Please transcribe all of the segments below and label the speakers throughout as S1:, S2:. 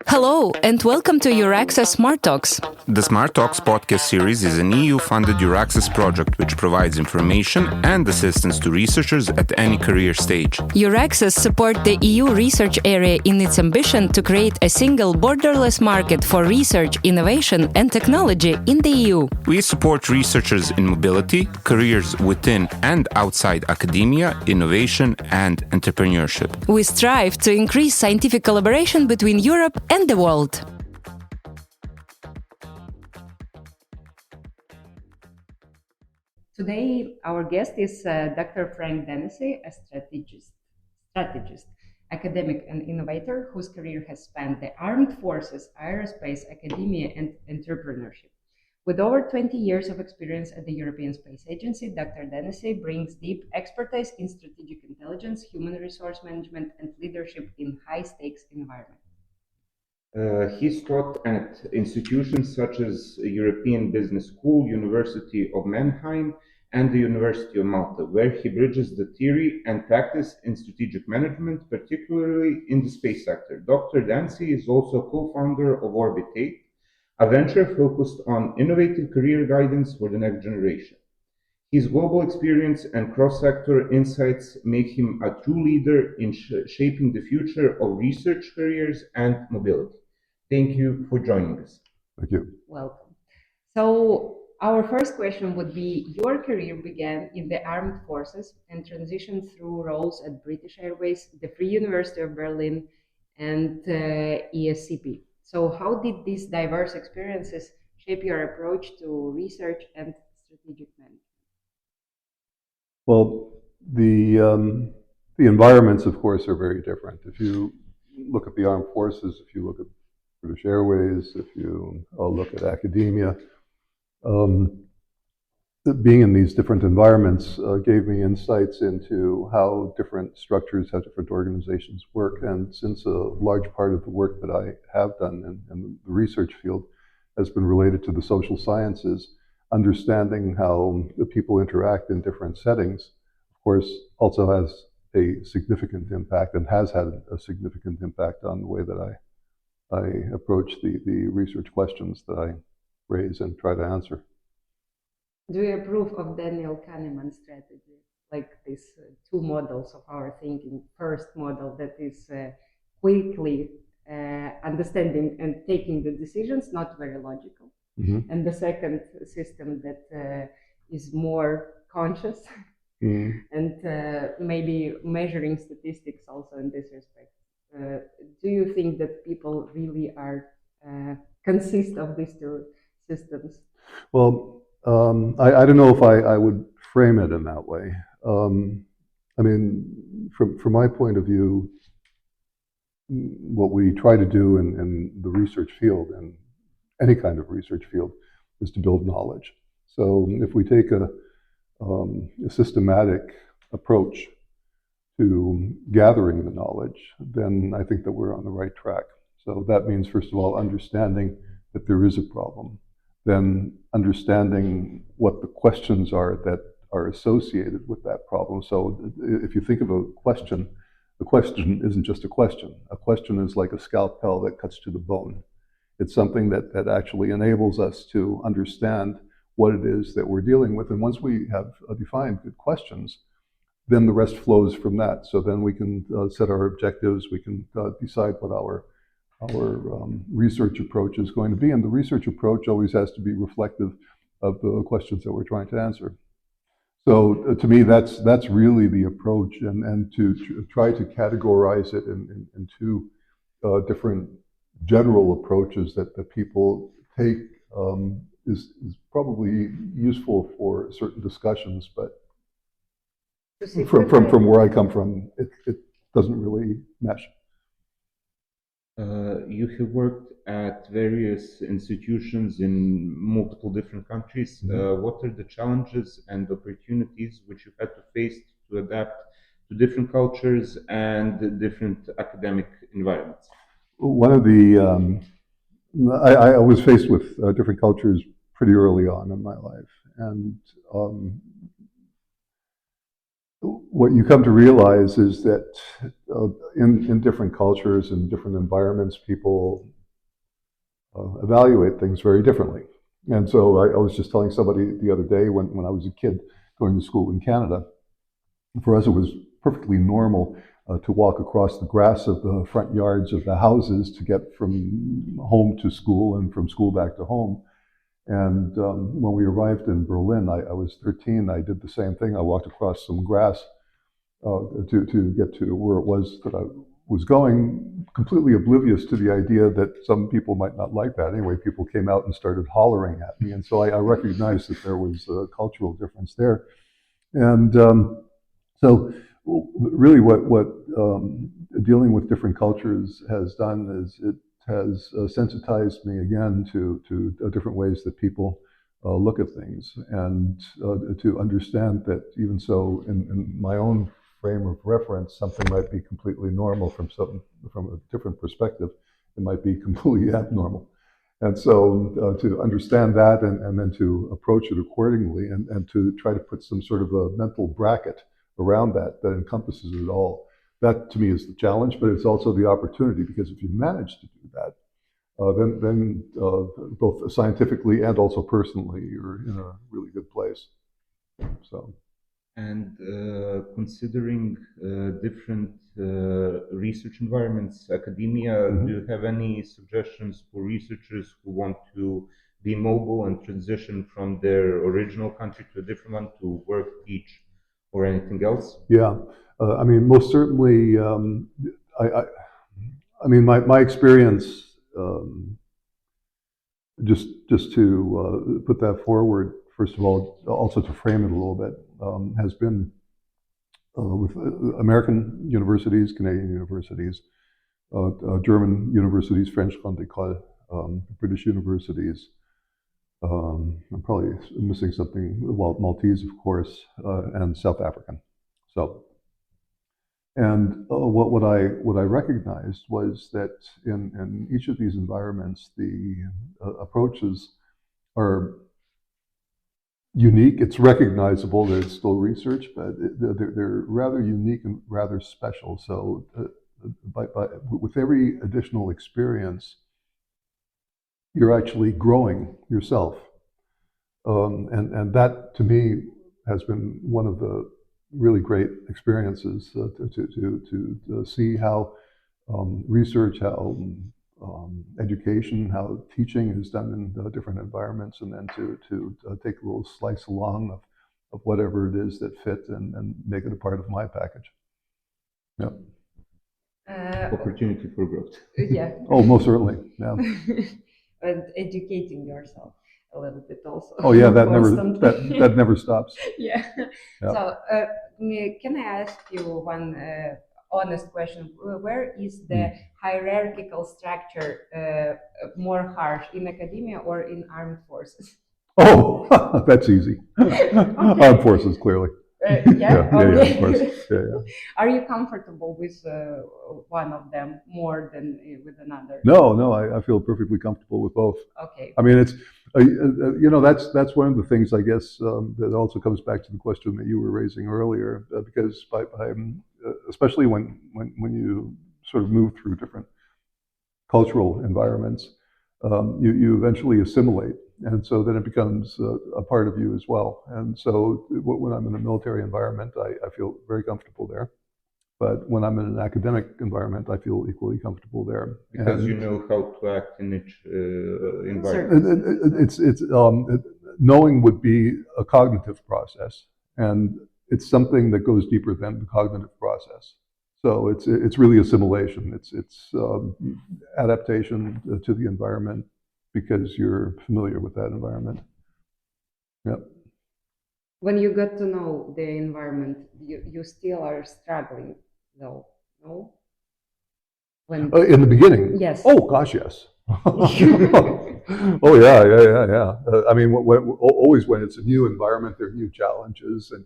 S1: Hello, and welcome to Euraccess Smart Talks.
S2: The Smart Talks podcast series is an EU-funded Euraccess project which provides information and assistance to researchers at any career stage.
S1: Euraccess supports the EU research area in its ambition to create a single borderless market for research, innovation and technology in the EU.
S2: We support researchers in mobility, careers within and outside academia, innovation and entrepreneurship.
S1: We strive to increase scientific collaboration between Europe and the world. Today, our guest is Dr. Frank Danesy, a strategist, academic and innovator whose career has spanned the armed forces, aerospace, academia, and entrepreneurship. With over 20 years of experience at the European Space Agency, Dr. Danesy brings deep expertise in strategic intelligence, human resource management, and leadership in high-stakes environments.
S3: He's taught at institutions such as European Business School, University of Mannheim, and the University of Malta, where he bridges the theory and practice in strategic management, particularly in the space sector. Dr. Danesy is also co-founder of Orbit 8, a venture focused on innovative career guidance for the next generation. His global experience and cross-sector insights make him a true leader in shaping the future of research careers and mobility. Thank you for joining us.
S4: Thank you.
S1: Welcome. So our first question would be, your career began in the armed forces and transitioned through roles at British Airways, the Free University of Berlin, and ESCP. So how did these diverse experiences shape your approach to research and strategic management?
S4: Well, the environments, of course, are very different. If you look at the armed forces, if you look at British Airways, if you look at academia, being in these different environments gave me insights into how different structures, how different organizations work. And since a large part of the work that I have done in the research field has been related to the social sciences, understanding how the people interact in different settings, of course, also has a significant impact and has had a significant impact on the way that I approach the research questions that I raise and try to answer.
S1: Do you approve of Daniel Kahneman's strategy, like these two models of our thinking? First model that is quickly understanding and taking the decisions, not very logical. Mm-hmm. And the second system that is more conscious mm-hmm. and maybe measuring statistics also in this respect. Do you think that people really are consist of these two systems?
S4: Well, I don't know if I would frame it in that way. I mean, from my point of view, what we try to do in the research field, and any kind of research field, is to build knowledge. So if we take a systematic approach to gathering the knowledge, then I think that we're on the right track. So that means, first of all, understanding that there is a problem, then understanding what the questions are that are associated with that problem. So if you think of a question, the question isn't just a question. A question is like a scalpel that cuts to the bone. It's something that actually enables us to understand what it is that we're dealing with. And once we have defined good questions, then the rest flows from that. So then we can set our objectives, we can decide what our research approach is going to be. And the research approach always has to be reflective of the questions that we're trying to answer. So to me, that's really the approach, and to try to categorize it in two different general approaches that people take is probably useful for certain discussions, but from where I come from, it doesn't really mesh.
S3: You have worked at various institutions in multiple different countries. Mm-hmm. What are the challenges and opportunities which you had to face to adapt to different cultures and different academic environments?
S4: One of the, I was faced with different cultures pretty early on in my life. And what you come to realize is that in different cultures and different environments, people evaluate things very differently. And so I was just telling somebody the other day when I was a kid going to school in Canada, for us it was perfectly normal to walk across the grass of the front yards of the houses to get from home to school and from school back to home. And when we arrived in Berlin, I was 13, I did the same thing. I walked across some grass to get to where it was that I was going, completely oblivious to the idea that some people might not like that. Anyway, people came out and started hollering at me. And so I recognized that there was a cultural difference there. And so really what dealing with different cultures has done is it has sensitized me again to different ways that people look at things, and to understand that even so in my own frame of reference, something might be completely normal from a different perspective. It might be completely abnormal. And so to understand that and then to approach it accordingly and to try to put some sort of a mental bracket around that encompasses it all. That to me is the challenge, but it's also the opportunity, because if you manage to do that, then both scientifically and also personally, you're in a really good place. So.
S3: And considering different research environments, academia, do you have any suggestions for researchers who want to be mobile and transition from their original country to a different one to work, teach, or anything else?
S4: Yeah, I mean, most certainly. I mean, my experience, just to put that forward, first of all, also to frame it a little bit, has been with American universities, Canadian universities, German universities, French Grande École, British universities. I'm probably missing something. Well, Maltese, of course, and South African. So, and what I recognized was that in each of these environments, the approaches are unique. It's recognizable that it's still research, but they're rather unique and rather special. So, with every additional experience, you're actually growing yourself, and that to me has been one of the really great experiences to see how research, how education, how teaching is done in different environments, and then to take a little slice along of whatever it is that fit and make it a part of my package. Yeah.
S3: Opportunity for growth.
S1: Yeah.
S4: Oh, most certainly. Yeah.
S1: And educating yourself a little bit also.
S4: Oh yeah, that never stops.
S1: Yeah.
S4: Yeah.
S1: So can I ask you one honest question? Where is the hierarchical structure more harsh, in academia or in armed forces?
S4: Oh, that's easy. Okay. Armed forces, clearly.
S1: Yeah,
S4: of course. Yeah.
S1: Are you comfortable with one of them more than with another?
S4: No, I feel perfectly comfortable with both.
S1: Okay.
S4: I mean, it's that's one of the things, I guess, that also comes back to the question that you were raising earlier, because especially when you sort of move through different cultural environments, you eventually assimilate. And so then it becomes a part of you as well. And so when I'm in a military environment, I feel very comfortable there. But when I'm in an academic environment, I feel equally comfortable there.
S3: Because you know how to act in each environment.
S4: Knowing would be a cognitive process, and it's something that goes deeper than the cognitive process. So it's really assimilation. It's adaptation to the environment, because you're familiar with that environment. Yep.
S1: When you got to know the environment, you still are struggling, though, no?
S4: In the beginning?
S1: Yes.
S4: Oh, gosh, yes. Oh, yeah. I mean, always when it's a new environment, there are new challenges, and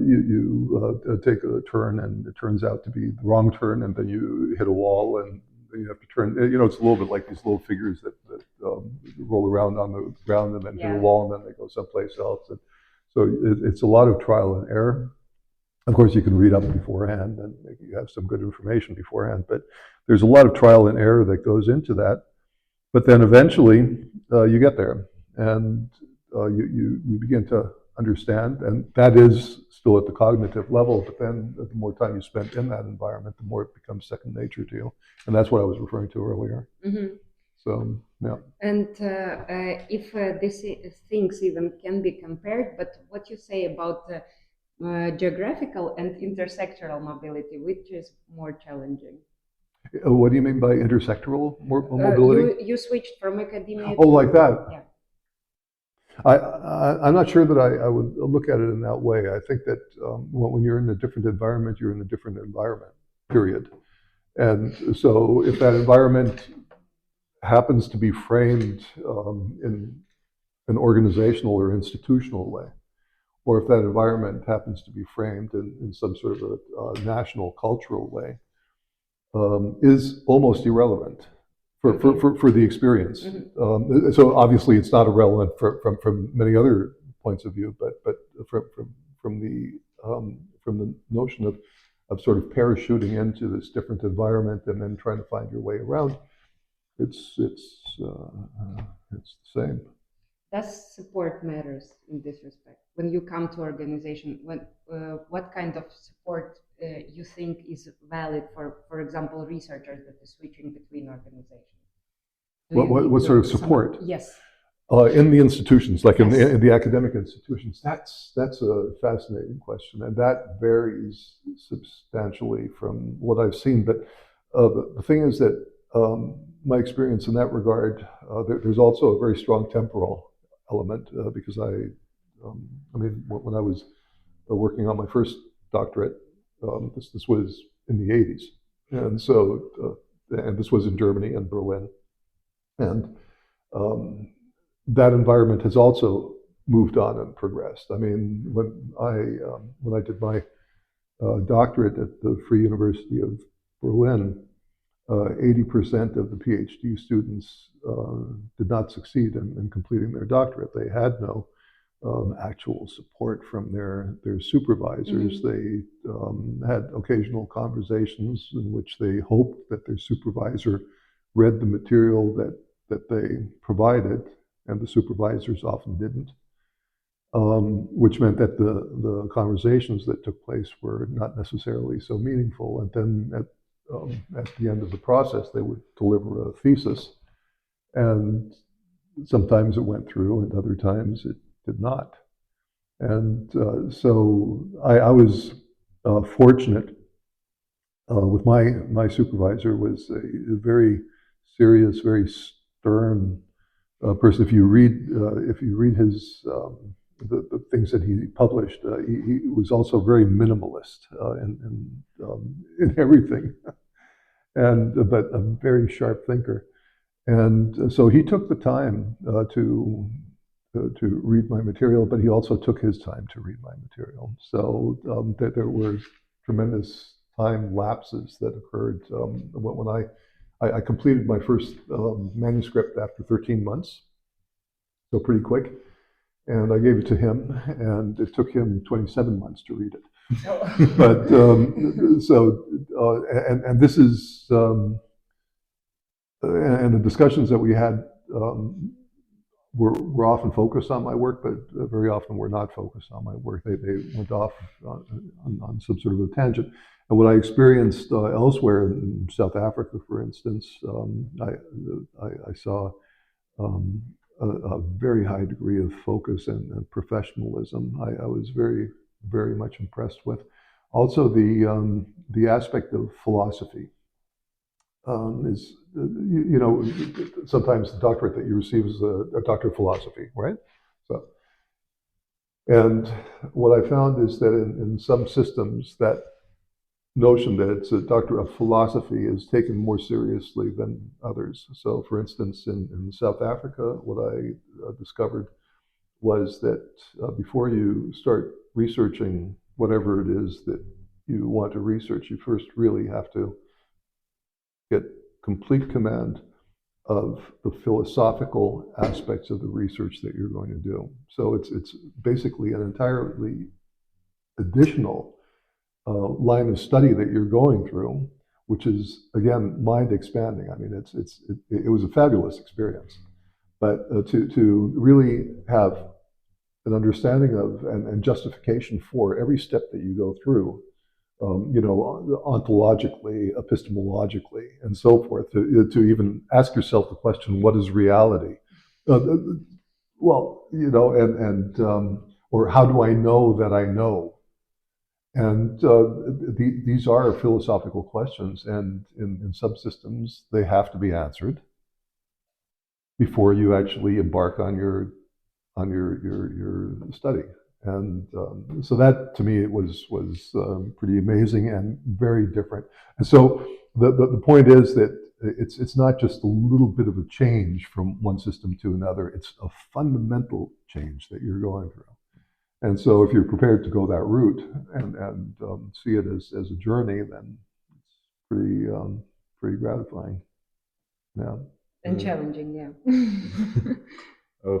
S4: you take a turn, and it turns out to be the wrong turn, and then you hit a wall, and you have to turn. It's a little bit like these little figures that roll around on the ground and then hit a wall, and then they go someplace else. And so it's a lot of trial and error. Of course, you can read up beforehand and you have some good information beforehand, but there's a lot of trial and error that goes into that. But then eventually you get there and you begin to understand, and that is still at the cognitive level, but then the more time you spend in that environment, the more it becomes second nature to you. And that's what I was referring to earlier.
S1: Mm-hmm.
S4: So, yeah.
S1: And if these things even can be compared, but what you say about geographical and intersectoral mobility, which is more challenging?
S4: What do you mean by intersectoral mobility?
S1: You switched from academia.
S4: Oh, like that?
S1: Yeah.
S4: I'm not sure that I would look at it in that way. I think that when you're in a different environment, you're in a different environment, period. And so if that environment happens to be framed in an organizational or institutional way, or if that environment happens to be framed in some sort of a national cultural way, is almost irrelevant for the experience.
S1: Mm-hmm.
S4: So obviously it's not irrelevant from many other points of view, but from the notion of sort of parachuting into this different environment and then trying to find your way around, it's the same.
S1: Does support matters in this respect? When you come to organization, what kind of support you think is valid for example, researchers that are switching between organizations?
S4: What sort of support?
S1: Yes.
S4: In the institutions, like
S1: Yes.
S4: in the academic institutions, that's a fascinating question, and that varies substantially from what I've seen. But the thing is that my experience in that regard, there's also a very strong temporal element because when I was working on my first doctorate, this was in the 80s, and so and this was in Germany and Berlin, and that environment has also moved on and progressed. I mean, when I did my doctorate at the Free University of Berlin, 80% of the PhD students did not succeed in completing their doctorate. They had no actual support from their supervisors. Mm-hmm. They had occasional conversations in which they hoped that their supervisor read the material that they provided, and the supervisors often didn't, which meant that the conversations that took place were not necessarily so meaningful. And then at the end of the process, they would deliver a thesis, and sometimes it went through, and other times it did not. And so I was fortunate with my supervisor was a very serious, very stern person. If you read his the things that he published, he was also very minimalist in everything, but a very sharp thinker. And so he took the time to read my material, but he also took his time to read my material. So there were tremendous time lapses that occurred when I completed my first manuscript after 13 months, so pretty quick. And I gave it to him, and it took him 27 months to read it. But and this is and the discussions that we had were often focused on my work, but very often were not focused on my work. They went off on some sort of a tangent. And what I experienced elsewhere in South Africa, for instance, I saw a very high degree of focus and professionalism. I was very, very much impressed with. Also, the aspect of philosophy is, sometimes the doctorate that you receive is a doctor of philosophy, right? So, and what I found is that in some systems, that notion that it's a doctor of philosophy is taken more seriously than others. So, for instance, in South Africa, what I discovered was that before you start researching whatever it is that you want to research, you first really have to get complete command of the philosophical aspects of the research that you're going to do. So it's basically an entirely additional line of study that you're going through, which is, again, mind expanding. I mean, it was a fabulous experience. But to really have an understanding of and justification for every step that you go through, ontologically, epistemologically, and so forth, to even ask yourself the question, what is reality? Or how do I know that I know? And these are philosophical questions, and in subsystems, they have to be answered before you actually embark on your study. And so that, to me, it was pretty amazing and very different. And so the point is that it's not just a little bit of a change from one system to another. It's a fundamental change that you're going through. And so if you're prepared to go that route and see it as a journey, then it's pretty gratifying. Yeah.
S1: And challenging, yeah.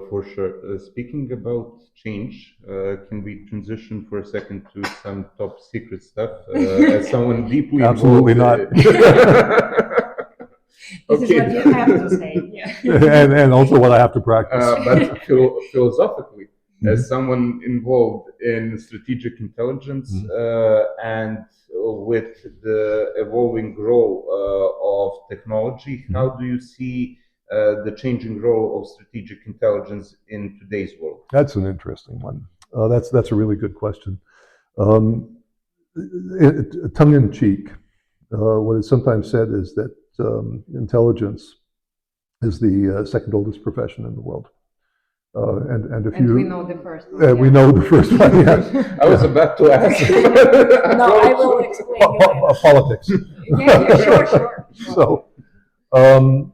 S3: For sure. Speaking about change, can we transition for a second to some top secret stuff? As someone deeply
S4: Absolutely not.
S1: This is what you have to say. Yeah.
S4: and also what I have to practice.
S3: But philosophically, as someone involved in strategic intelligence and with the evolving role of technology, how do you see the changing role of strategic intelligence in today's world?
S4: That's an interesting one. That's a really good question. Tongue in cheek, what is sometimes said is that intelligence is the second oldest profession in the world. And
S1: we know the first one.
S4: We know the first one, yes.
S3: I was about to ask.
S1: No, I will explain you later.
S4: Politics.
S1: Yeah, sure.
S4: So, and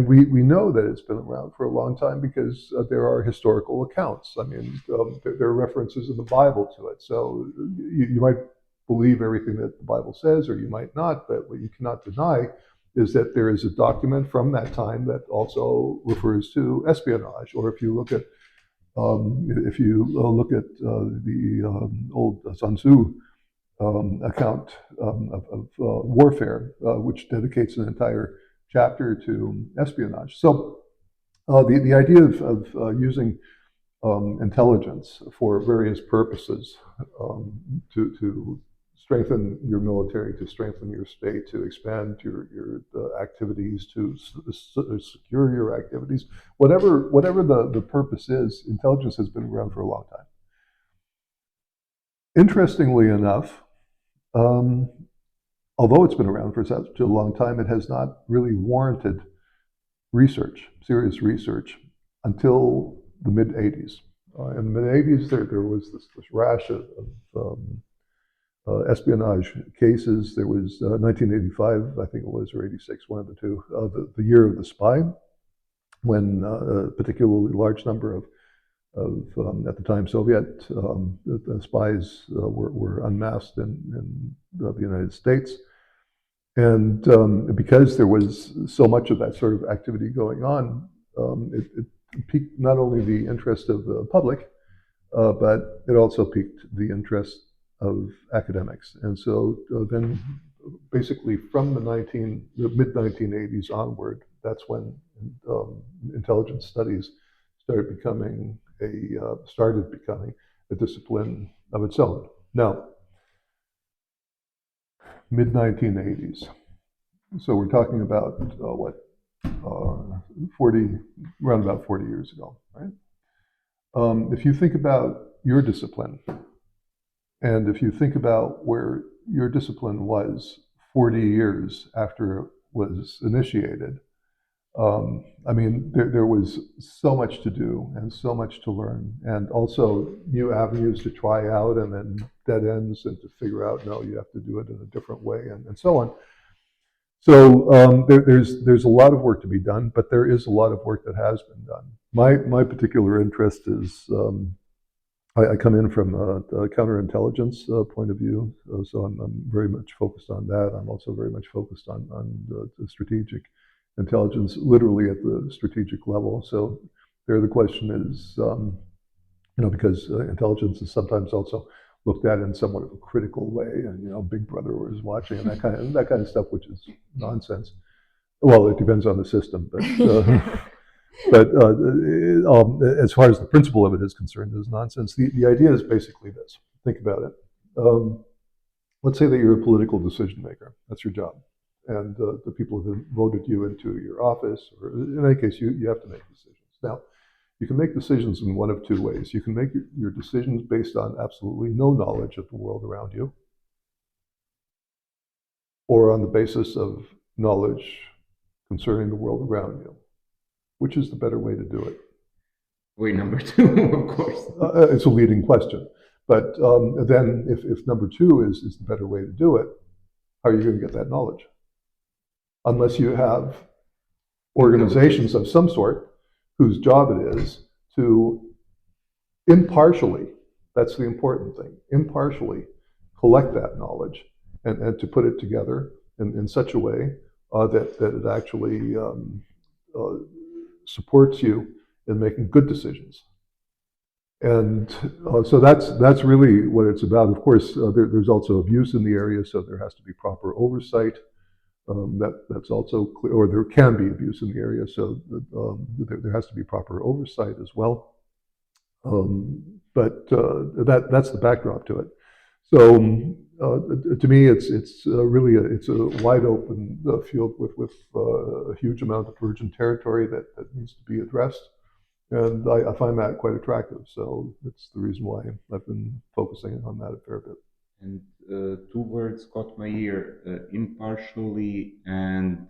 S4: we know that it's been around for a long time because there are historical accounts. I mean, there are references in the Bible to it. So you might believe everything that the Bible says, or you might not, but what you cannot deny is that there is a document from that time that also refers to espionage. Or if you look at the old Sun Tzu account of warfare, which dedicates an entire chapter to espionage. So the idea of using intelligence for various purposes, to strengthen your military, to strengthen your state, to expand your activities, to secure your activities, whatever the purpose is, intelligence has been around for a long time. Interestingly enough, although it's been around for such a long time, it has not really warranted research, serious research, until the mid-'80s. In the mid-'80s, there was this rash of espionage cases. There was 1985, I think it was, or 86, one of the two, the year of the spy, when a particularly large number of at the time Soviet the spies were unmasked in the United States. And because there was so much of that sort of activity going on, it piqued not only the interest of the public, but it also piqued the interest of academics. And so then basically from the mid-1980s onward, that's when intelligence studies started becoming a discipline of its own. Now, mid-1980s. So we're talking about around about 40 years ago, right? If you think about your discipline, and if you think about where your discipline was 40 years after it was initiated, I mean, there was so much to do and so much to learn, and also new avenues to try out, and then dead ends, and to figure out, no, you have to do it in a different way, and so on. So there's a lot of work to be done, but there is a lot of work that has been done. My particular interest is, I come in from a counterintelligence point of view, so I'm very much focused on that. I'm also very much focused on the strategic intelligence, literally at the strategic level. So there the question is, because intelligence is sometimes also looked at in somewhat of a critical way, and Big Brother was watching, and that kind of stuff, which is nonsense. Well, it depends on the system, but as far as the principle of it is concerned, it's nonsense. The idea is basically this. Think about it. Let's say that you're a political decision maker. That's your job. And the people who voted you into your office, or in any case, you have to make decisions. Now, you can make decisions in one of two ways. You can make your decisions based on absolutely no knowledge of the world around you, or on the basis of knowledge concerning the world around you. Which is the better way to do it?
S3: Way number two, of course.
S4: It's a leading question. But then if number two is the better way to do it, how are you going to get that knowledge? Unless you have organizations of some sort whose job it is to impartially, that's the important thing, impartially collect that knowledge and to put it together in such a way that it actually supports you in making good decisions. And so that's really what it's about. Of course, there's also abuse in the area, so there has to be proper oversight. That's also clear, or there can be abuse in the area, so there has to be proper oversight as well. But that's the backdrop to it. So to me, it's really a wide open field with a huge amount of virgin territory that needs to be addressed, and I find that quite attractive. So it's the reason why I've been focusing on that a fair bit.
S3: And two words caught my ear: impartially and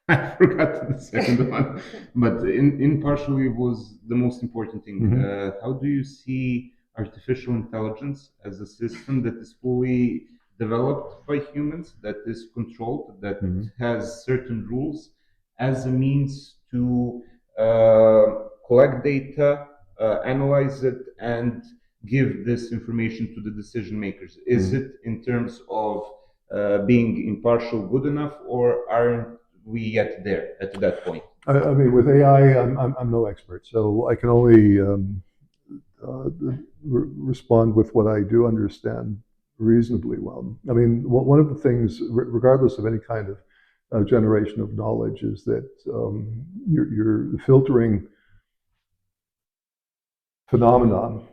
S3: I forgot the second one, but impartially was the most important thing.
S4: Mm-hmm.
S3: How do you see artificial intelligence as a system that is fully developed by humans, that is controlled, that has certain rules, as a means to collect data, analyze it, and give this information to the decision makers? Is it in terms of being impartial good enough, or aren't we yet there at that point?
S4: I mean, with AI, I'm no expert, so I can only respond with what I do understand reasonably well. I mean, one of the things, regardless of any kind of generation of knowledge, is that you're filtering phenomenon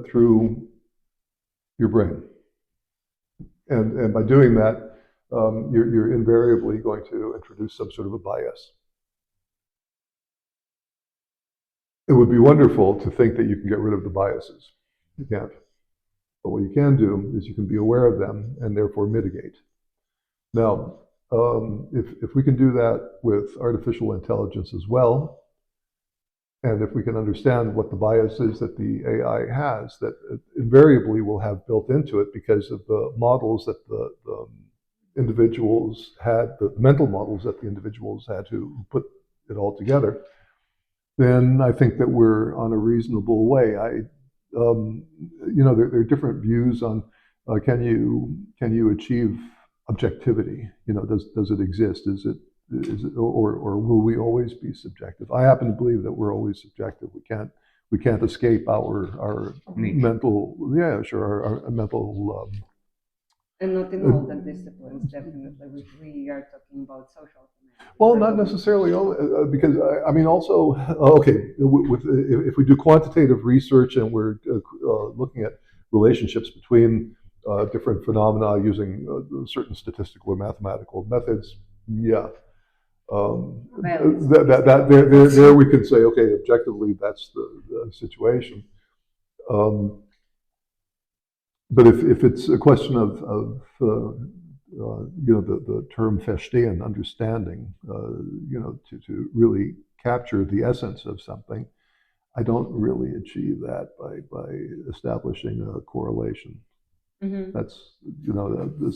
S4: through your brain, and by doing that, you're invariably going to introduce some sort of a bias. It would be wonderful to think that you can get rid of the biases. You can't. But what you can do is you can be aware of them and therefore mitigate. Now, if we can do that with artificial intelligence as well, and if we can understand what the bias is that the AI has, that invariably will have built into it because of the models that the individuals had, the mental models that the individuals had to put it all together, then I think that we're on a reasonable way. There are different views on can you achieve objectivity? Does it exist? Is it or will we always be subjective? I happen to believe that we're always subjective. We can't escape our mental, our mental.
S1: And not in all the disciplines, definitely. We are talking about social humanities.
S4: Well, not necessarily, because I mean, also, okay, if we do quantitative research and we're looking at relationships between different phenomena using certain statistical or mathematical methods, yeah. There we could say, okay, objectively, that's the situation. But if it's a question of the term verstehen, understanding, to really capture the essence of something, I don't really achieve that by establishing a correlation. Mm-hmm. That's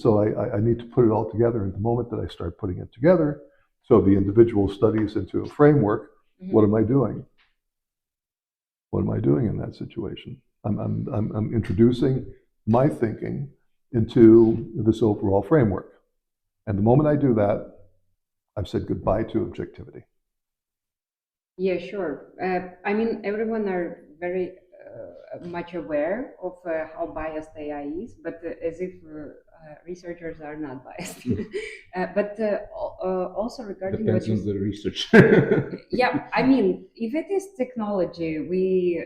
S4: so I need to put it all together. And the moment that I start putting it together, so the individual studies into a framework, mm-hmm. What am I doing? What am I doing in that situation? I'm introducing my thinking into this overall framework. And the moment I do that, I've said goodbye to objectivity.
S1: Yeah, sure. I mean, everyone are very much aware of how biased AI is, but as if researchers are not biased. But also regarding what
S3: Depends
S1: you
S3: on the research.
S1: yeah, I mean, if it is technology, we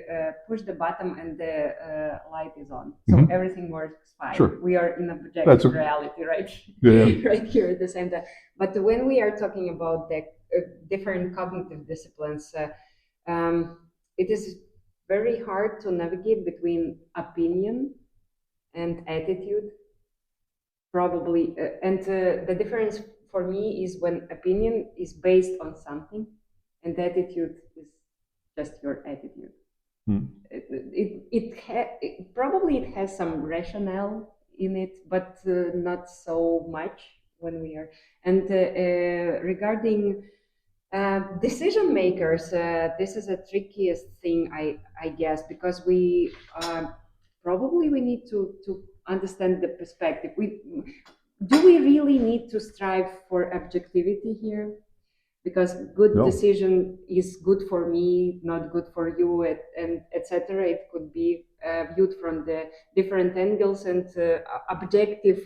S1: push the button and the light is on, so
S4: Mhm.
S1: everything works fine.
S4: Sure.
S1: We are in a projected
S4: That's a-
S1: reality, right?
S4: Yeah.
S1: Right here at the same time. But when we are talking about the different cognitive disciplines, it is very hard to navigate between opinion and attitude. Probably, and the difference for me is when opinion is based on something, and attitude is just your attitude.
S4: Hmm.
S1: Probably it has some rationale in it, but not so much when we are. And regarding decision makers, this is a trickiest thing, I guess, because we probably we need to understand the perspective. Do we really need to strive for objectivity here? Because good
S4: No.
S1: decision is good for me, not good for you, and etc. It could be viewed from the different angles, and objective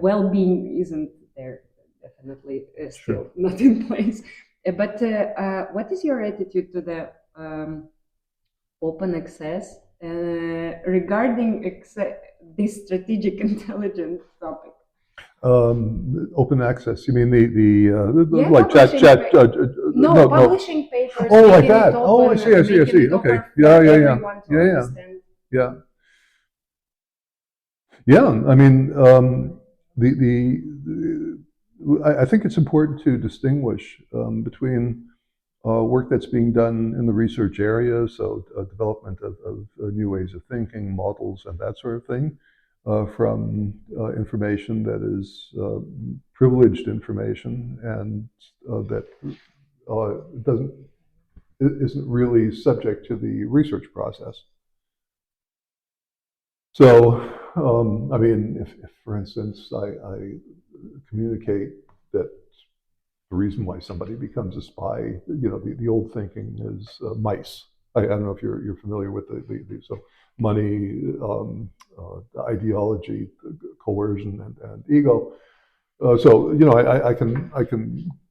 S1: well-being isn't there, definitely still
S4: Sure.
S1: not in place. But what is your attitude to the open access regarding this strategic intelligence topic?
S4: Open access. You mean
S1: Yeah,
S4: like
S1: publishing
S4: no.
S1: publishing papers,
S4: Oh, like
S1: making it
S4: that. Oh, I
S1: open,
S4: see. I see. I
S1: making
S4: see.
S1: it
S4: Okay.
S1: open
S4: Yeah.
S1: for
S4: Yeah. Yeah.
S1: everyone to
S4: Yeah. Yeah.
S1: understand.
S4: Yeah. Yeah. I mean, I think it's important to distinguish between work that's being done in the research area, so development of new ways of thinking, models, and that sort of thing, from information that is privileged information and that doesn't isn't really subject to the research process. So, I mean, if for instance, I communicate that the reason why somebody becomes a spy, the old thinking is mice. I don't know if you're familiar with so money, ideology, coercion, and ego. So I can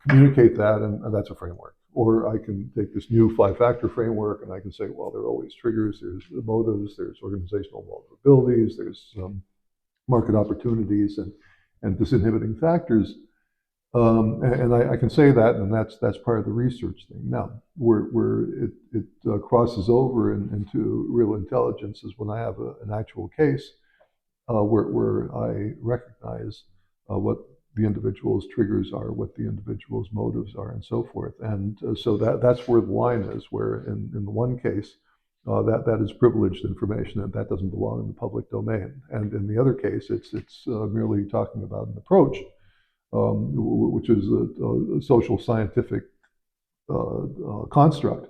S4: communicate that, and that's a framework. Or I can take this new five-factor framework, and I can say, well, there are always triggers, there's motives, there's organizational vulnerabilities, there's market opportunities, and disinhibiting factors. And I can say that, and that's part of the research thing. Now, where it crosses over into real intelligence is when I have an actual case where I recognize what the individual's triggers are, what the individual's motives are, and so forth. And so that's where the line is. Where in the one case, that is privileged information, and that doesn't belong in the public domain. And in the other case, it's merely talking about an approach, which is a social scientific construct.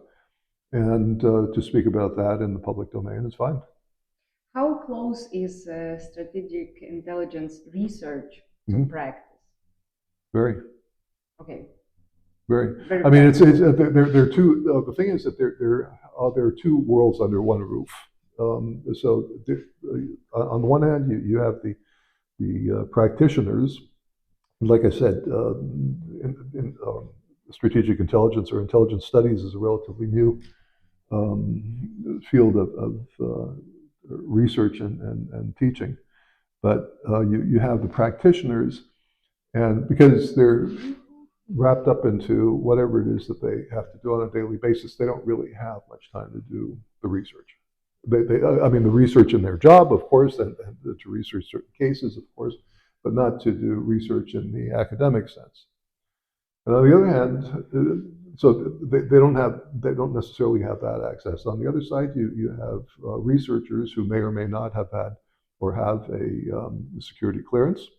S4: And to speak about that in the public domain is fine.
S1: How close is strategic intelligence research to practice?
S4: Very.
S1: Okay.
S4: Very.
S1: Very
S4: I mean, it's
S1: practical.
S4: there are two. The thing is that there are two worlds under one roof. So on the one hand, you have the practitioners. Like I said, strategic intelligence or intelligence studies is a relatively new field of research and teaching. But you have the practitioners, and because they're wrapped up into whatever it is that they have to do on a daily basis, they don't really have much time to do the research. I mean, the research in their job, of course, and to research certain cases, of course, but not to do research in the academic sense. And on the other hand, so they don't necessarily have that access. On the other side, you have researchers who may or may not have had or have a security clearance,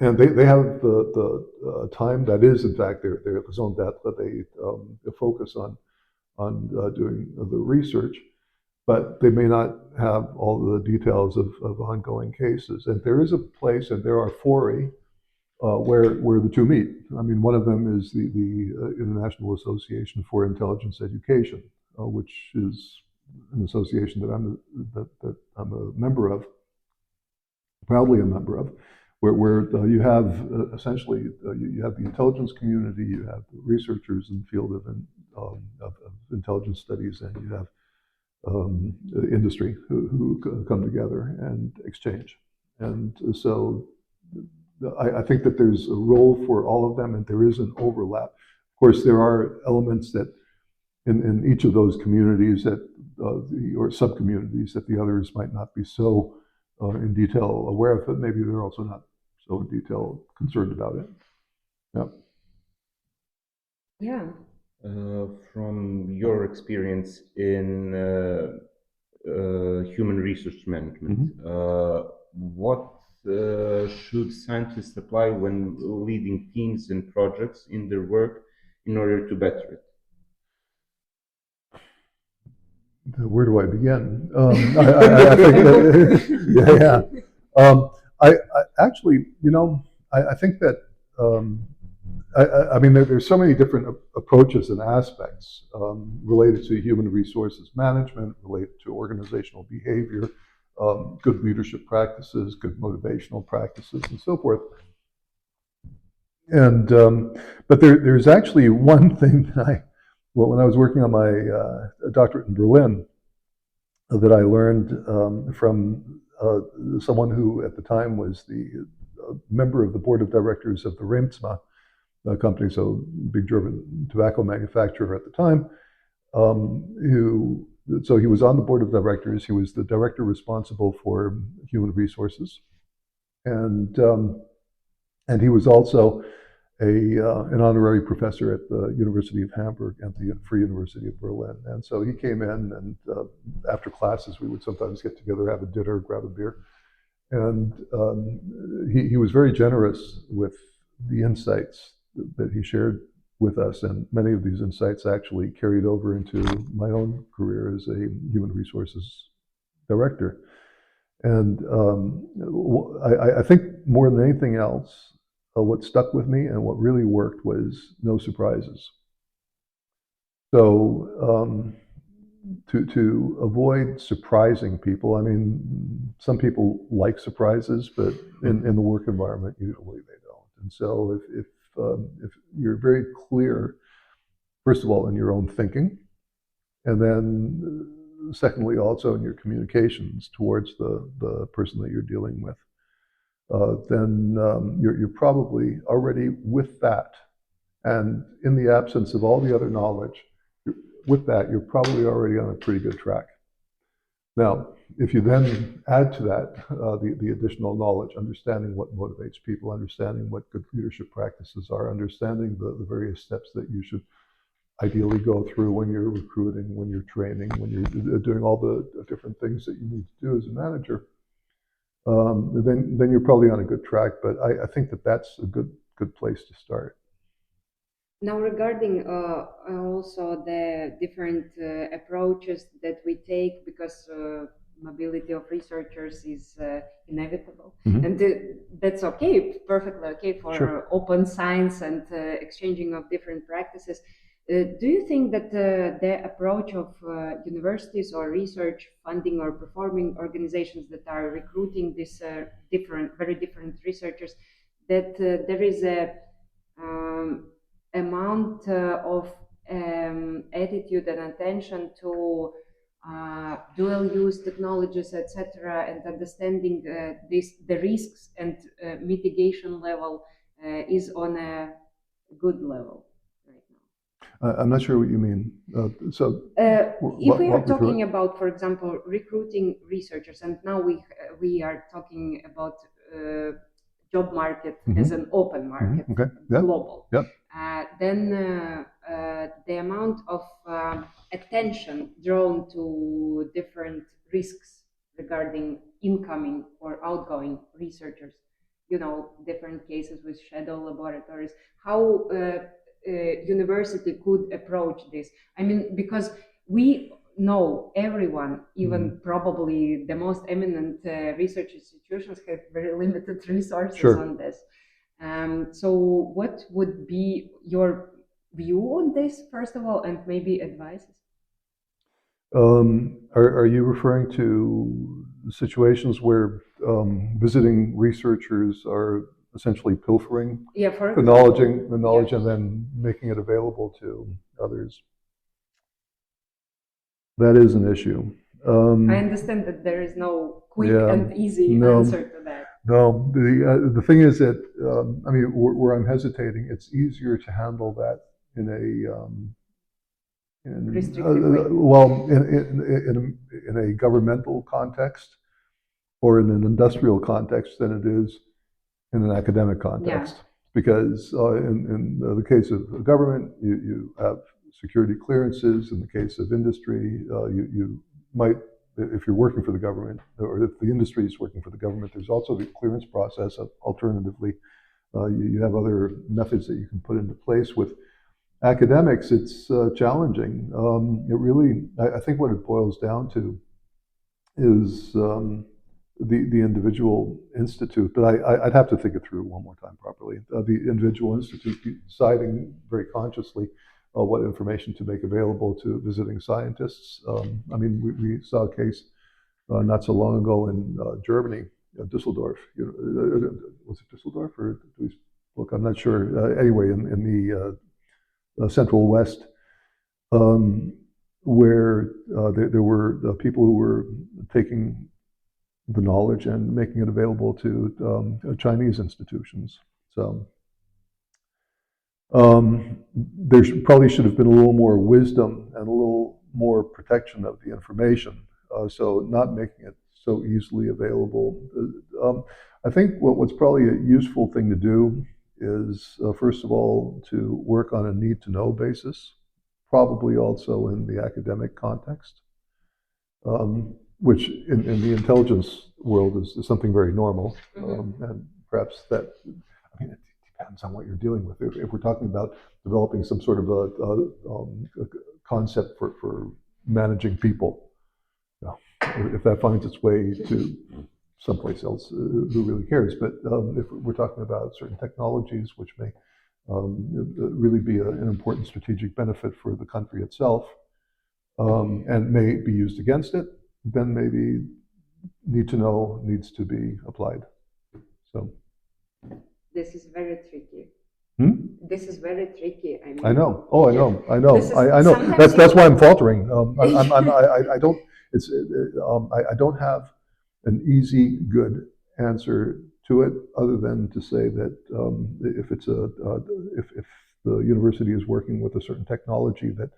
S4: and they have the time that is, in fact, their raison d'être. They focus on doing the research, but they may not have all the details of ongoing cases. And there is a place, and there are fora where the two meet. I mean, one of them is the International Association for Intelligence Education, which is an association that I'm a member of, proudly a member of, where you have essentially you have the intelligence community, you have researchers in the field of intelligence studies, and you have industry who come together and exchange. And so I think that there's a role for all of them, and there is an overlap. Of course, there are elements that in each of those communities that or sub-communities that the others might not be so in detail aware of, but maybe they're also not so in detail concerned about it. Yeah.
S1: Yeah.
S3: From your experience in human resource management, what should scientists apply when leading teams and projects in their work in order to better it?
S4: Where do I begin? I think that, I actually, I think that, I mean, there's so many different approaches and aspects related to human resources management, related to organizational behavior, good leadership practices, good motivational practices, and so forth. And but there's actually one thing that when I was working on my doctorate in Berlin, that I learned from someone who at the time was the member of the board of directors of the Remsma company, so big German tobacco manufacturer at the time, so he was on the board of directors. He was the director responsible for human resources, and he was also an honorary professor at the University of Hamburg and the Free University of Berlin. And so he came in, and after classes, we would sometimes get together, have a dinner, grab a beer. And he was very generous with the insights that he shared with us. And many of these insights actually carried over into my own career as a human resources director. And I think more than anything else, what stuck with me and what really worked was no surprises. So to avoid surprising people, I mean, some people like surprises, but in the work environment, usually they don't. And so if you're very clear, first of all, in your own thinking, and then secondly, also in your communications towards the person that you're dealing with, then you're probably already with that. And in the absence of all the other knowledge, with that, you're probably already on a pretty good track. Now, if you then add to that the additional knowledge, understanding what motivates people, understanding what good leadership practices are, understanding the various steps that you should ideally go through when you're recruiting, when you're training, when you're doing all the different things that you need to do as a manager, then you're probably on a good track. But I think that's a good place to start.
S1: Now, regarding also the different approaches that we take, because mobility of researchers is inevitable, and that's okay, perfectly okay for open science and exchanging of different practices. Do you think that the approach of universities or research funding or performing organizations that are recruiting these very different researchers, that there is a amount of attitude and attention to dual-use technologies, etc., and understanding the risks and mitigation level is on a good level right now?
S4: I'm not sure what you mean.
S1: If we are talking about, for example, recruiting researchers, and now we are talking about job market as an open market, global. Then the amount of attention drawn to different risks regarding incoming or outgoing researchers, different cases with shadow laboratories, how university could approach this. I mean, because we know everyone, even probably the most eminent research institutions, have very limited resources on this. So what would be your view on this, first of all, and maybe advices?
S4: Are you referring to situations where visiting researchers are essentially pilfering
S1: Yeah, for
S4: the
S1: example,
S4: knowledge
S1: yeah.
S4: and then making it available to others? That is an issue.
S1: I understand that there is no quick
S4: Yeah,
S1: and easy
S4: no,
S1: answer to that.
S4: no. The thing is that I mean, where I'm hesitating, it's easier to handle that in
S1: Restrictive way.
S4: well, in a governmental context or in an industrial context than it is in an academic context. Because in the case of the government, you have security clearances. In the case of industry, you might, if you're working for the government, or if the industry is working for the government, there's also the clearance process. Alternatively, you have other methods that you can put into place. With academics, it's challenging. It really, I think what it boils down to is the individual institute, but I'd have to think it through one more time properly. The individual institute deciding very consciously what information to make available to visiting scientists. I mean, we saw a case not so long ago in Germany, Dusseldorf. Was it Dusseldorf or look? I'm not sure. Anyway, in the Central West. Where there were people who were taking the knowledge and making it available to Chinese institutions. So there probably should have been a little more wisdom and a little more protection of the information. So not making it so easily available. I think what's probably a useful thing to do is, first of all, to work on a need-to-know basis, probably also in the academic context, which in the intelligence world is something very normal. And perhaps that, I mean, it depends on what you're dealing with. If we're talking about developing some sort of a concept for managing people, if that finds its way to someplace else, who really cares? But if we're talking about certain technologies which may really be an important strategic benefit for the country itself, and may be used against it, then maybe need to know needs to be applied. So
S1: this is very tricky. This is very tricky. I mean,
S4: I know. Oh, I know. I know. I know.
S1: sometimes
S4: That's why I'm faltering. I don't. It's. I don't have an easy, good answer to it, other than to say that if it's if the university is working with a certain technology that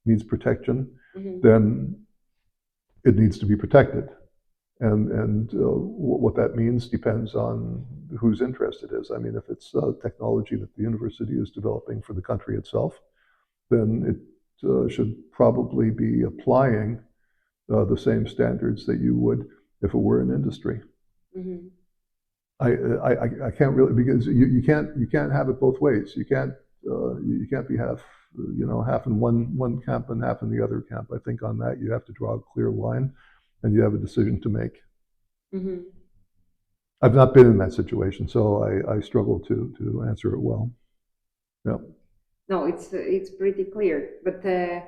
S4: needs protection, then it needs to be protected. And what that means depends on whose interest it is. I mean, if it's technology that the university is developing for the country itself, then it should probably be applying the same standards that you would if it were an industry. I can't really, because you can't have it both ways. You can't be half in one camp and half in the other camp. I think on that you have to draw a clear line, and you have a decision to make. I've not been in that situation, so I struggle to answer it well. Yeah.
S1: No, it's pretty clear, but there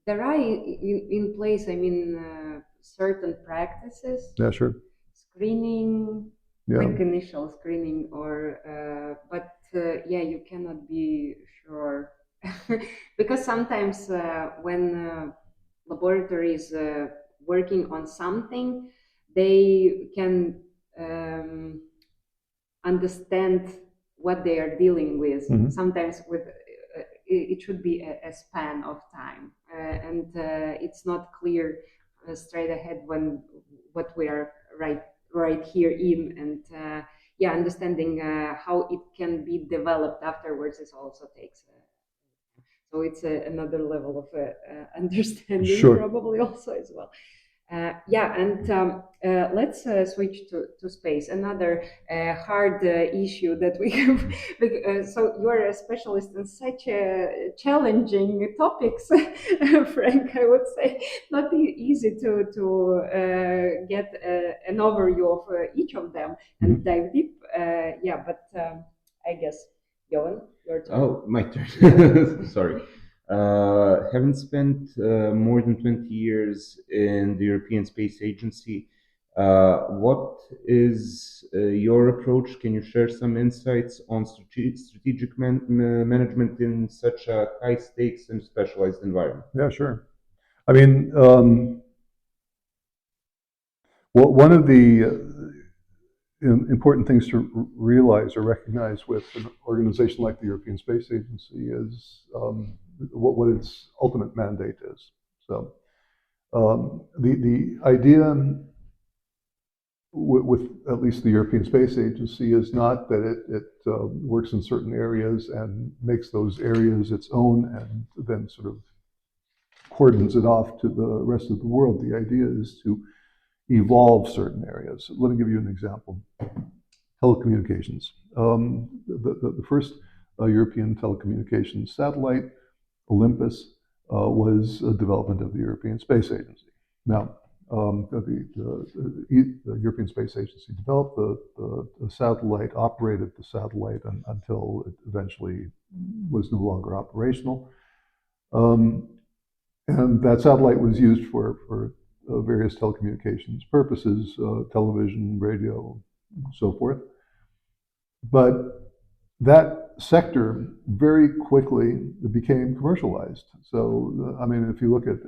S1: are in place. I mean, certain practices.
S4: Yeah, sure.
S1: Screening,
S4: Yeah.
S1: like initial screening, or but yeah, you cannot be sure because sometimes when laboratories working on something, they can understand what they are dealing with. Sometimes with it should be a span of time, and it's not clear straight ahead when what we are right here in, and yeah, understanding how it can be developed afterwards is also takes. So it's another level of understanding,
S4: Sure.
S1: probably also as well. Yeah, and let's switch to space. Another hard issue that we have. So you are a specialist in such challenging topics, Frank. I would say not easy to get an overview of each of them and dive deep. Yeah, but I guess Johan, your turn.
S3: Oh, my turn. Sorry. Having spent more than 20 years in the European Space Agency, what is your approach? Can you share some insights on strategic management in such a high stakes and specialized environment?
S4: Yeah, sure. I mean, one of the important things to realize or recognize with an organization like the European Space Agency is what its ultimate mandate is. So the idea with at least the European Space Agency is not that it works in certain areas and makes those areas its own and then sort of cordons it off to the rest of the world. The idea is to evolve certain areas. Let me give you an example. Telecommunications. The first European telecommunications satellite, Olympus, was a development of the European Space Agency. Now, the European Space Agency developed the satellite, operated the satellite until it eventually was no longer operational. And that satellite was used for various telecommunications purposes, television, radio, so forth. But that sector very quickly became commercialized. So, I mean, if you look at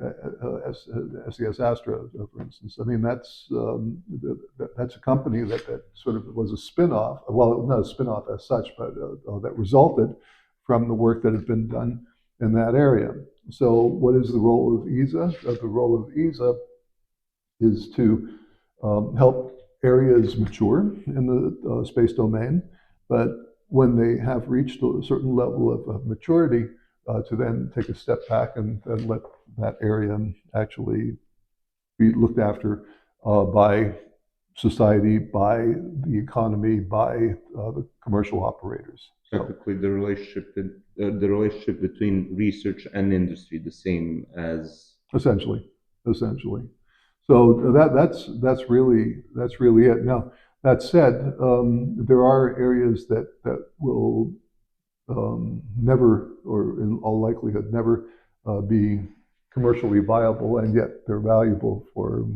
S4: SES Astra, for instance, I mean, that's a company that sort of was a spin-off, well, not a spin-off as such, but that resulted from the work that had been done in that area. So what is the role of ESA? The role of ESA is to help areas mature in the space domain, but when they have reached a certain level of maturity, to then take a step back and let that area actually be looked after by society, by the economy, by the commercial operators.
S3: Typically, the relationship between research and industry, the same as
S4: essentially. So that's really it. Now, that said, there are areas that will never, or in all likelihood, never be commercially viable, and yet they're valuable for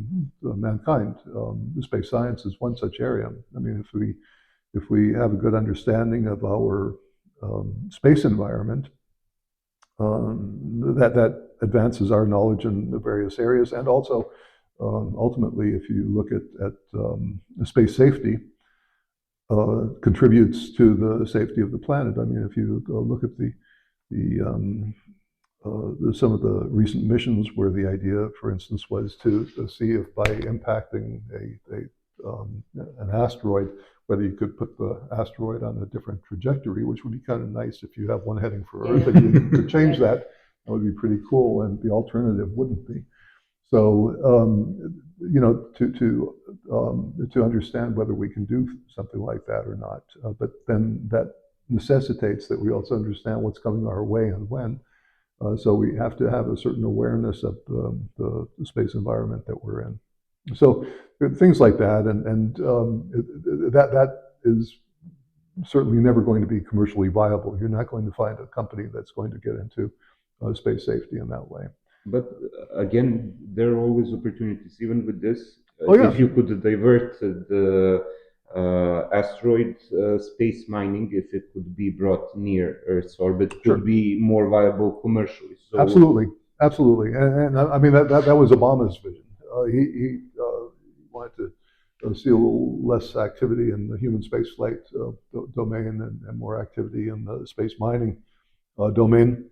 S4: mankind. The space science is one such area. I mean, if we have a good understanding of our space environment, that advances our knowledge in the various areas, and also ultimately, if you look at space safety, contributes to the safety of the planet. I mean, if you look at some of the recent missions where the idea, for instance, was to see if by impacting an asteroid, whether you could put the asteroid on a different trajectory, which would be kind of nice if you have one heading for Earth and you could change that would be pretty cool, and the alternative wouldn't be. So, to understand whether we can do something like that or not, but then that necessitates that we also understand what's coming our way and when. So we have to have a certain awareness of the space environment that we're in. So things like that, and that is certainly never going to be commercially viable. You're not going to find a company that's going to get into space safety in that way.
S3: But again, there are always opportunities, even with this.
S4: Yeah.
S3: If you could divert the asteroid space mining, if it could be brought near Earth's orbit, could be more viable commercially. So
S4: absolutely, and I mean that was Obama's vision. He wanted to see a little less activity in the human spaceflight domain and more activity in the space mining domain.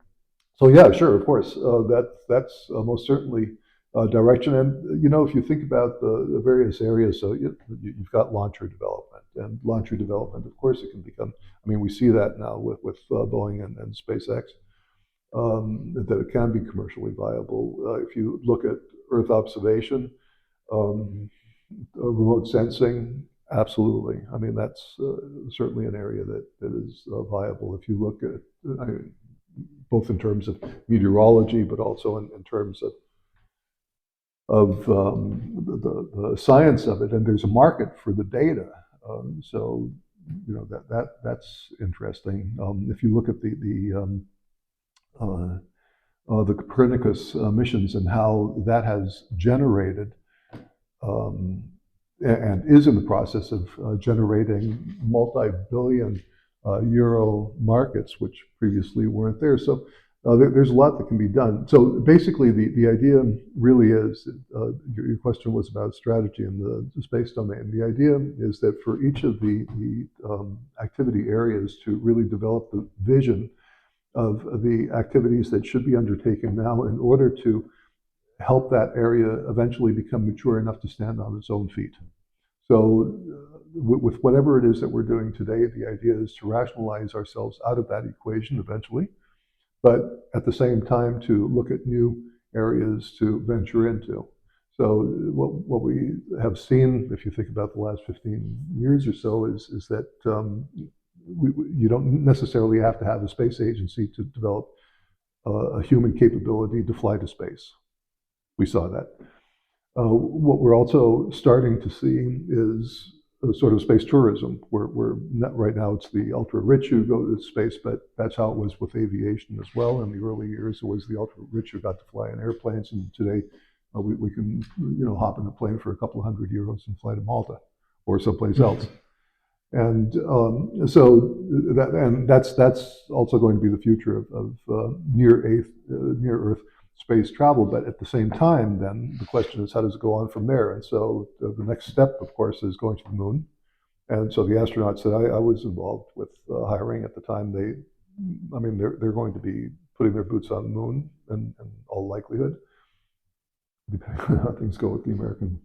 S4: So yeah, sure, of course, that's most certainly direction. And if you think about the various areas, so you've got launcher development, and launcher development, of course, it can become. I mean, we see that now with Boeing and SpaceX, that it can be commercially viable. If you look at Earth observation, Um, remote sensing, absolutely. I mean, that's certainly an area that is viable. If you look at, I mean, both in terms of meteorology, but also in terms of the science of it, and there's a market for the data. So, you know, that's interesting. If you look at the Copernicus missions and how that has generated and is in the process of generating multi-billion euro markets, which previously weren't there. So there's a lot that can be done. So basically, the idea really is, your question was about strategy in the space domain. The idea is that for each of the activity areas to really develop the vision of the activities that should be undertaken now in order to help that area eventually become mature enough to stand on its own feet. So with whatever it is that we're doing today, the idea is to rationalize ourselves out of that equation eventually, but at the same time to look at new areas to venture into. So what we have seen, if you think about the last 15 years or so, is that you don't necessarily have to have a space agency to develop a human capability to fly to space. We saw that. What we're also starting to see is a sort of space tourism, where not, right now it's the ultra-rich who go to space, but that's how it was with aviation as well. In the early years, it was the ultra-rich who got to fly in airplanes, and today we can, you know, hop in a plane for a couple of €100 and fly to Malta or someplace else. And so that's also going to be the future of near Earth space travel. But at the same time, then the question is, how does it go on from there? And so the next step, of course, is going to the moon. And so the astronauts that I was involved with hiring at the time, they're going to be putting their boots on the moon in all likelihood, depending on how things go with the American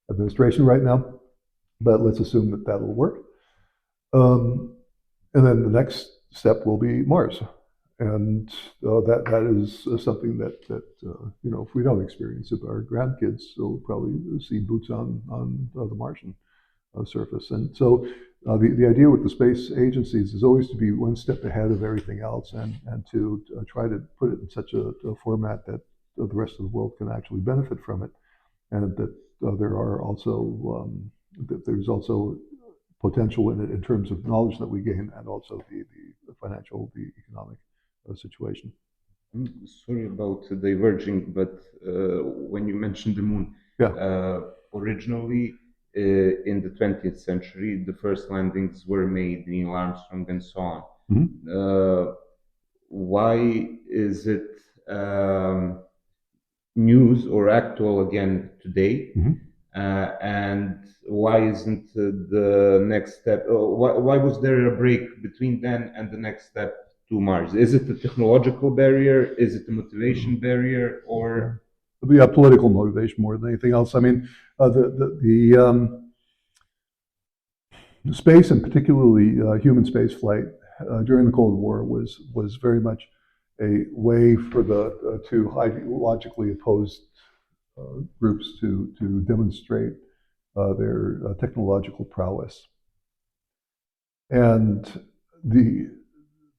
S4: administration right now. But let's assume that that'll work. And then the next step will be Mars. And that is something that you know, if we don't experience it, our grandkids will probably see boots on the Martian surface. And so the idea with the space agencies is always to be one step ahead of everything else, and to try to put it in such a format that the rest of the world can actually benefit from it, and that there's also potential in it in terms of knowledge that we gain, and also the financial, the economic situation.
S3: I'm sorry about diverging, but when you mentioned the moon,
S4: yeah,
S3: originally in the 20th century, the first landings were made, Neil Armstrong and so on.
S4: Mm-hmm.
S3: Why is it news or actual again today?
S4: Mm-hmm.
S3: And why isn't the next step? Why was there a break between then and the next step to Mars? Is it the technological barrier? Is it the motivation barrier, or
S4: it'll be a political motivation more than anything else? I mean, the space, and particularly human space flight during the Cold War, was very much a way for the two ideologically opposed groups to demonstrate their technological prowess. And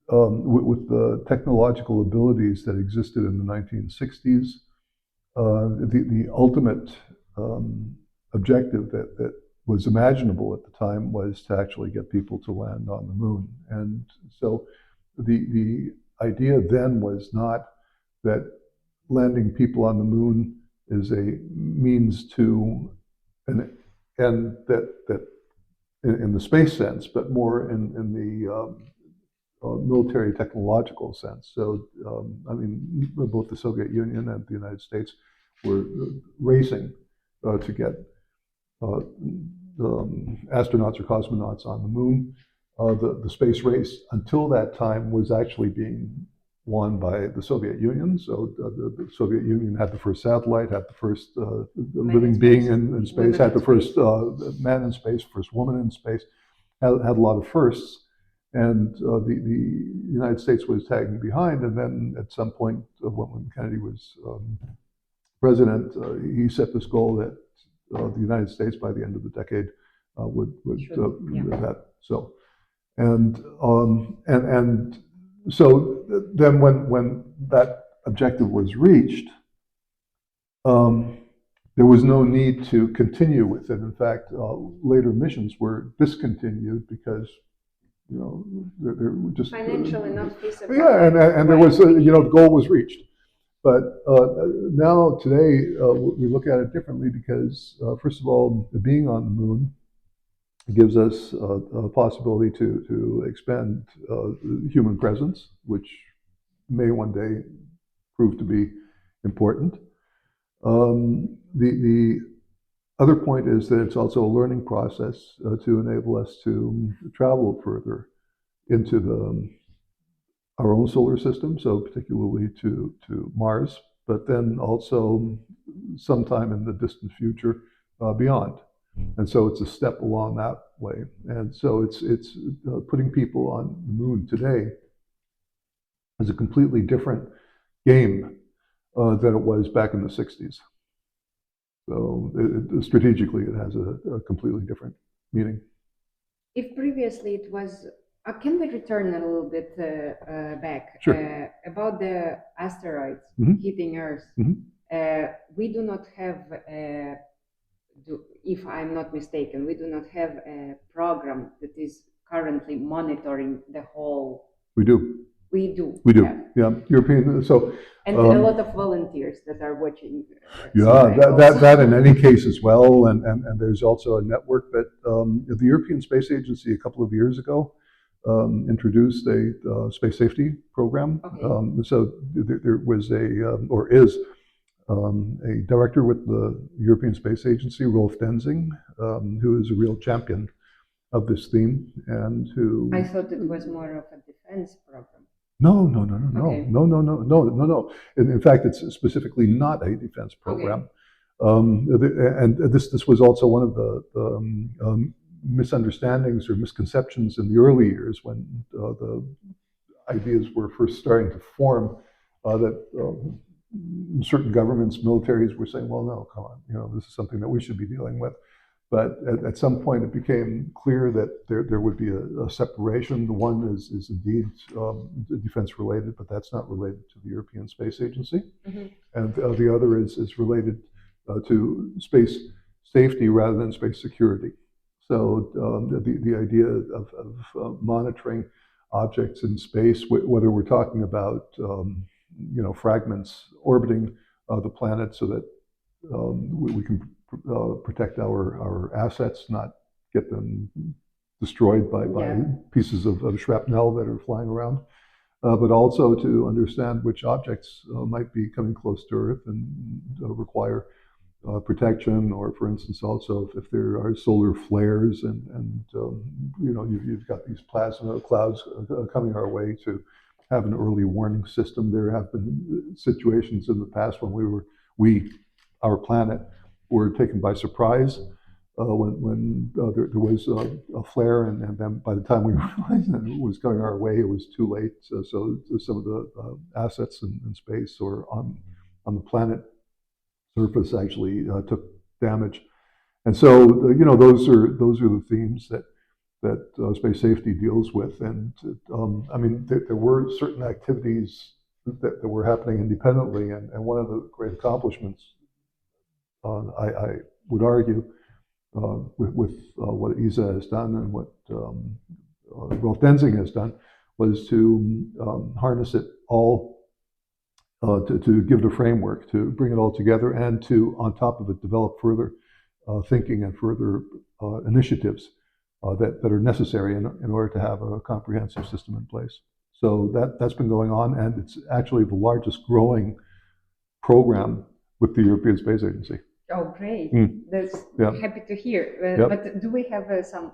S4: with the technological abilities that existed in the 1960s, the ultimate objective that was imaginable at the time was to actually get people to land on the moon. And so the idea then was not that landing people on the moon is a means to an end that in the space sense, but more in the military technological sense. So, I mean, both the Soviet Union and the United States were racing to get astronauts or cosmonauts on the moon. The space race until that time was actually being won by the Soviet Union. So the Soviet Union had the first satellite, had the first living being in space, had the first man in space, first woman in space, had a lot of firsts. And the United States was tagging behind. And then at some point, when Kennedy was president, he set this goal that the United States by the end of the decade would that so, and so then when that objective was reached, there was no need to continue with it. In fact, later missions were discontinued because, you know, there were just
S1: financially not feasible.
S4: Yeah, and there was, you know, the goal was reached. But now today we look at it differently because, first of all, being on the moon gives us a possibility to expand human presence, which may one day prove to be important. The other point is that it's also a learning process to enable us to travel further into our own solar system, so particularly to Mars, but then also sometime in the distant future beyond. And so it's a step along that way. And so it's putting people on the moon today is a completely different game than it was back in the 60s. So strategically, it has a completely different meaning.
S1: If previously it was, can we return a little bit back?
S4: Sure.
S1: About the asteroids hitting Earth? We do not have, if I'm not mistaken, we do not have a program that is currently monitoring the whole.
S4: We do.
S1: We do.
S4: We do. Yeah. European. So.
S1: And a lot of volunteers that are watching.
S4: Yeah, that in any case as well, and there's also a network. But the European Space Agency a couple of years ago introduced a space safety program.
S1: Okay.
S4: So there was or is a director with the European Space Agency, Rolf Denzing, who is a real champion of this theme, and who.
S1: I thought it was more of a defense program.
S4: No.
S1: Okay.
S4: No. In fact, it's specifically not a defense program. Okay. And this was also one of the misunderstandings or misconceptions in the early years when the ideas were first starting to form that certain governments, militaries were saying, well, no, come on, you know, this is something that we should be dealing with. But at some point, it became clear that there would be a separation. The one is indeed defense related, but that's not related to the European Space Agency. And the other is related to space safety rather than space security. So the idea of monitoring objects in space, whether we're talking about you know, fragments orbiting the planet, so that we can protect our assets, not get them destroyed by pieces of shrapnel that are flying around, but also to understand which objects might be coming close to Earth and require protection, or for instance also if there are solar flares and you know, you've got these plasma clouds coming our way, to have an early warning system. There have been situations in the past when our planet were taken by surprise when there was a flare, and then by the time we realized that it was coming our way, it was too late. So some of the assets in space or on the planet surface actually took damage, and so you know, those are the themes that space safety deals with. And I mean, there were certain activities that were happening independently, and one of the great accomplishments, I would argue, with what ESA has done and what Rolf Denzing has done, was to harness it all, to give it a framework, to bring it all together, and to, on top of it, develop further thinking and further initiatives that are necessary in order to have a comprehensive system in place. So that's been going on, and it's actually the largest growing program with the European Space Agency.
S1: Oh, great! That's happy to hear. But do we have some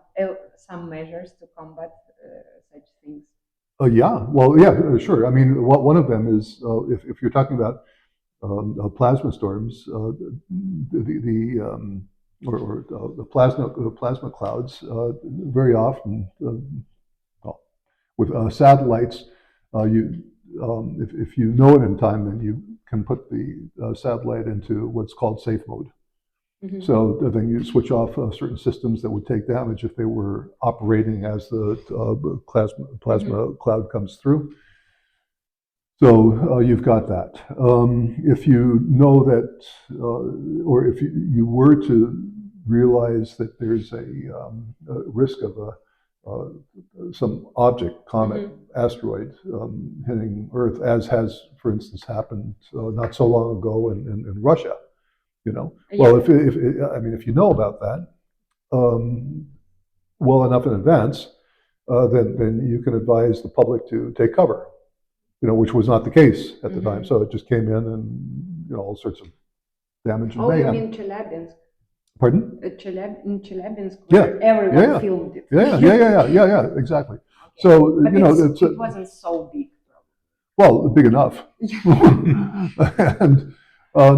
S1: measures to combat such things? Sure. I mean, one of them is if you're talking about plasma storms, the plasma clouds, very often, with satellites,
S4: if you know it in time, then you can put the satellite into what's called safe mode. So then you switch off certain systems that would take damage if they were operating as the plasma cloud comes through. So you've got that. If you know that, or if you were to realize that there's a risk of some object, comet, asteroid hitting Earth, as has, for instance, happened not so long ago in Russia. Well, if you know about that well enough in advance, then you can advise the public to take cover. Which was not the case at the time. So it just came in and all sorts of damage and mayhem.
S1: You mean Chelyabinsk?
S4: Pardon?
S1: In Chelyabinsk, where everyone filmed it.
S4: Yeah, exactly. Okay. So
S1: but it wasn't so big.
S4: Well, big enough. And I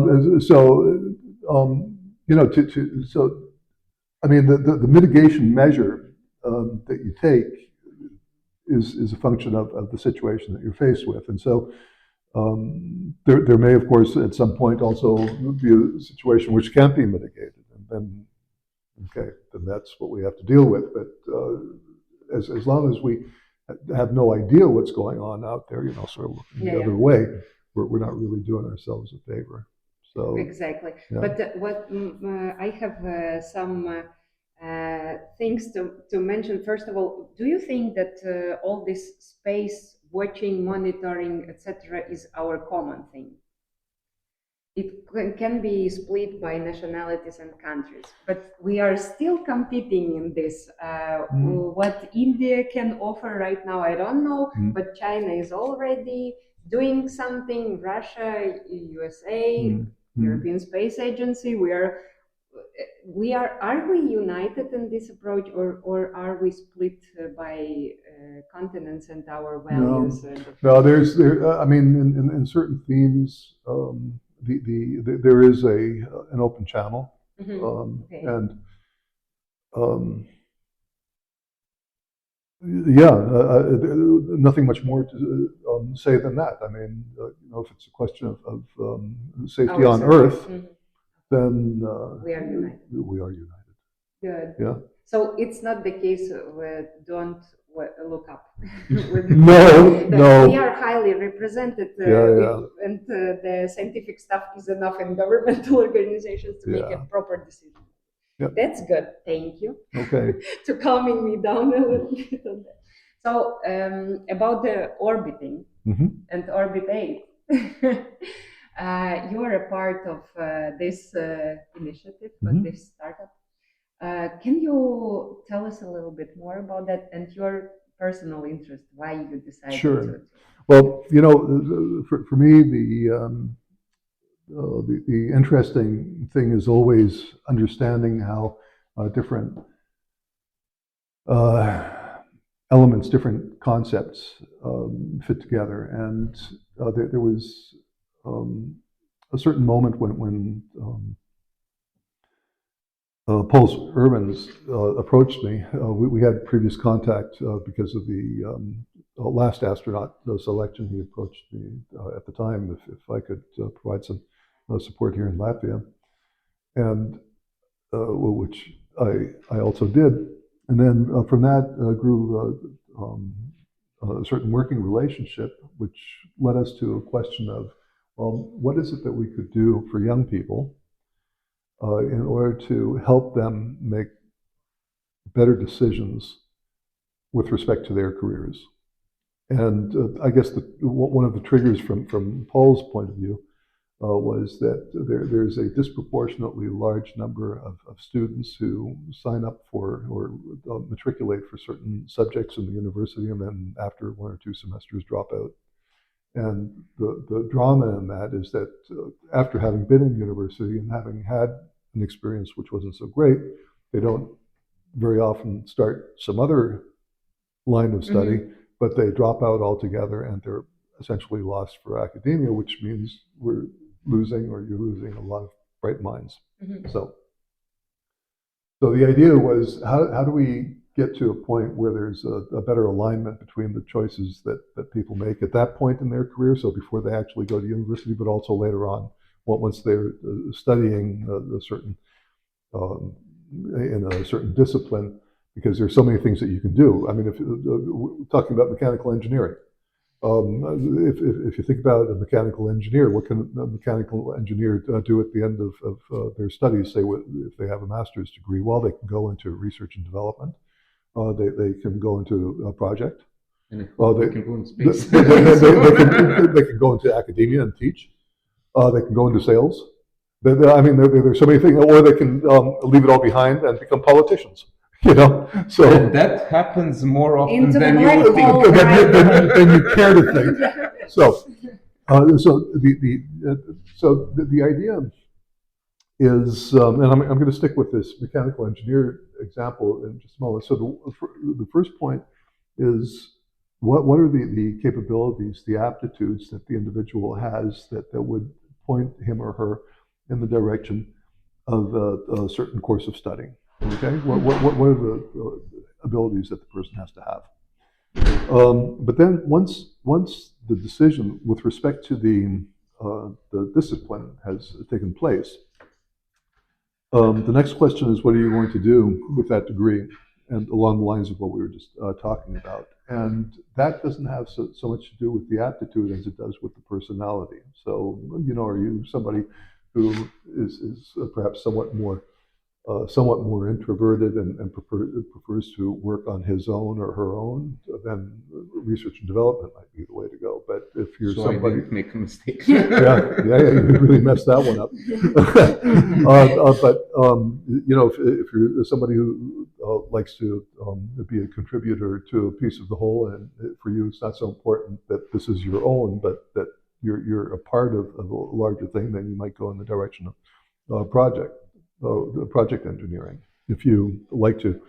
S4: mean, the mitigation measure that you take is a function of the situation that you're faced with. And so there may, of course, at some point also be a situation which can't be mitigated. And then that's what we have to deal with. But as long as we have no idea what's going on out there, sort of looking the other way, we're not really doing ourselves a favor. So
S1: exactly. Yeah. But what I have some things to mention. First of all, do you think that all this space watching, monitoring, etc., is our common thing? It can be split by nationalities and countries, but we are still competing in this. What India can offer right now, I don't know, but China is already doing something. Russia, USA, European Space Agency. Are we united in this approach, or are we split by continents and our values?
S4: No, I mean, in certain themes, there is an open channel, and nothing much more to say than that. I mean, if it's a question of safety on Earth. Then
S1: we are united.
S4: We are united.
S1: Good.
S4: Yeah.
S1: So it's not the case with don't look up.
S4: No.
S1: We are highly represented, and the scientific stuff is enough in governmental organizations to make a proper decision.
S4: Yep.
S1: That's good. Thank you.
S4: Okay.
S1: To calming me down a little bit on that. So about the orbiting and Orbit 8. You are a part of this initiative, this startup. Can you tell us a little bit more about that and your personal interest, why you decided to?
S4: Well, for me, the interesting thing is always understanding how different elements, different concepts fit together. And there was a certain moment when Paul Urban's approached me. We had previous contact because of the last astronaut selection. He approached me at the time if I could provide some support here in Latvia, and which I also did. And then from that grew a certain working relationship, which led us to a question of, well, what is it that we could do for young people in order to help them make better decisions with respect to their careers? And I guess one of the triggers from Paul's point of view was that there's a disproportionately large number of students who sign up for or matriculate for certain subjects in the university, and then after 1 or 2 semesters drop out. And the drama in that is that after having been in university and having had an experience which wasn't so great, they don't very often start some other line of study, but they drop out altogether and they're essentially lost for academia, which means you're losing a lot of bright minds. So the idea was, how do we get to a point where there's a better alignment between the choices that people make at that point in their career, so before they actually go to university, but also later on, once they're studying a certain in a certain discipline, because there's so many things that you can do. I mean, if talking about mechanical engineering, if you think about a mechanical engineer, what can a mechanical engineer do at the end of their studies? Say, if they have a master's degree, well, they can go into research and development. They can go into a project.
S3: And they can go in space.
S4: They can go into academia and teach. They can go into sales. I mean, there's so many things, or they can leave it all behind and become politicians. So
S3: and that happens more often than you
S1: would
S3: think.
S4: Than you care to think. So the idea is, and I'm going to stick with this mechanical engineer example in just a moment. So the first point is, what are the capabilities, the aptitudes that the individual has that would point him or her in the direction of a certain course of studying? Okay, what are the abilities that the person has to have? But then once the decision with respect to the discipline has taken place, the next question is, what are you going to do with that degree? And along the lines of what we were just talking about. And that doesn't have so much to do with the aptitude as it does with the personality. So, are you somebody who is perhaps somewhat more introverted and prefers to work on his own or her own, then research and development might be the way to go. But if you're somebody,
S3: I didn't make a mistake.
S4: you really messed that one up. But if you're somebody who likes to be a contributor to a piece of the whole, and for you it's not so important that this is your own, but that you're a part of a larger thing, then you might go in the direction of project engineering. If you like to,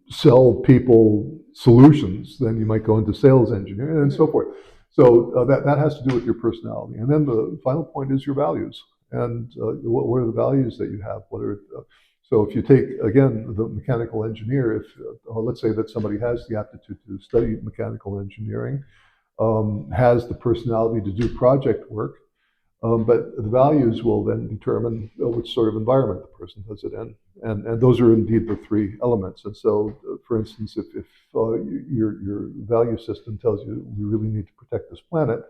S4: sell people solutions, then you might go into sales engineering and so forth. So that has to do with your personality. And then the final point is your values. And what are the values that you have? So if you take, again, the mechanical engineer, if let's say that somebody has the aptitude to study mechanical engineering, has the personality to do project work, but the values will then determine which sort of environment the person does it in. And those are indeed the three elements. And so, for instance, if your value system tells you we really need to protect this planet,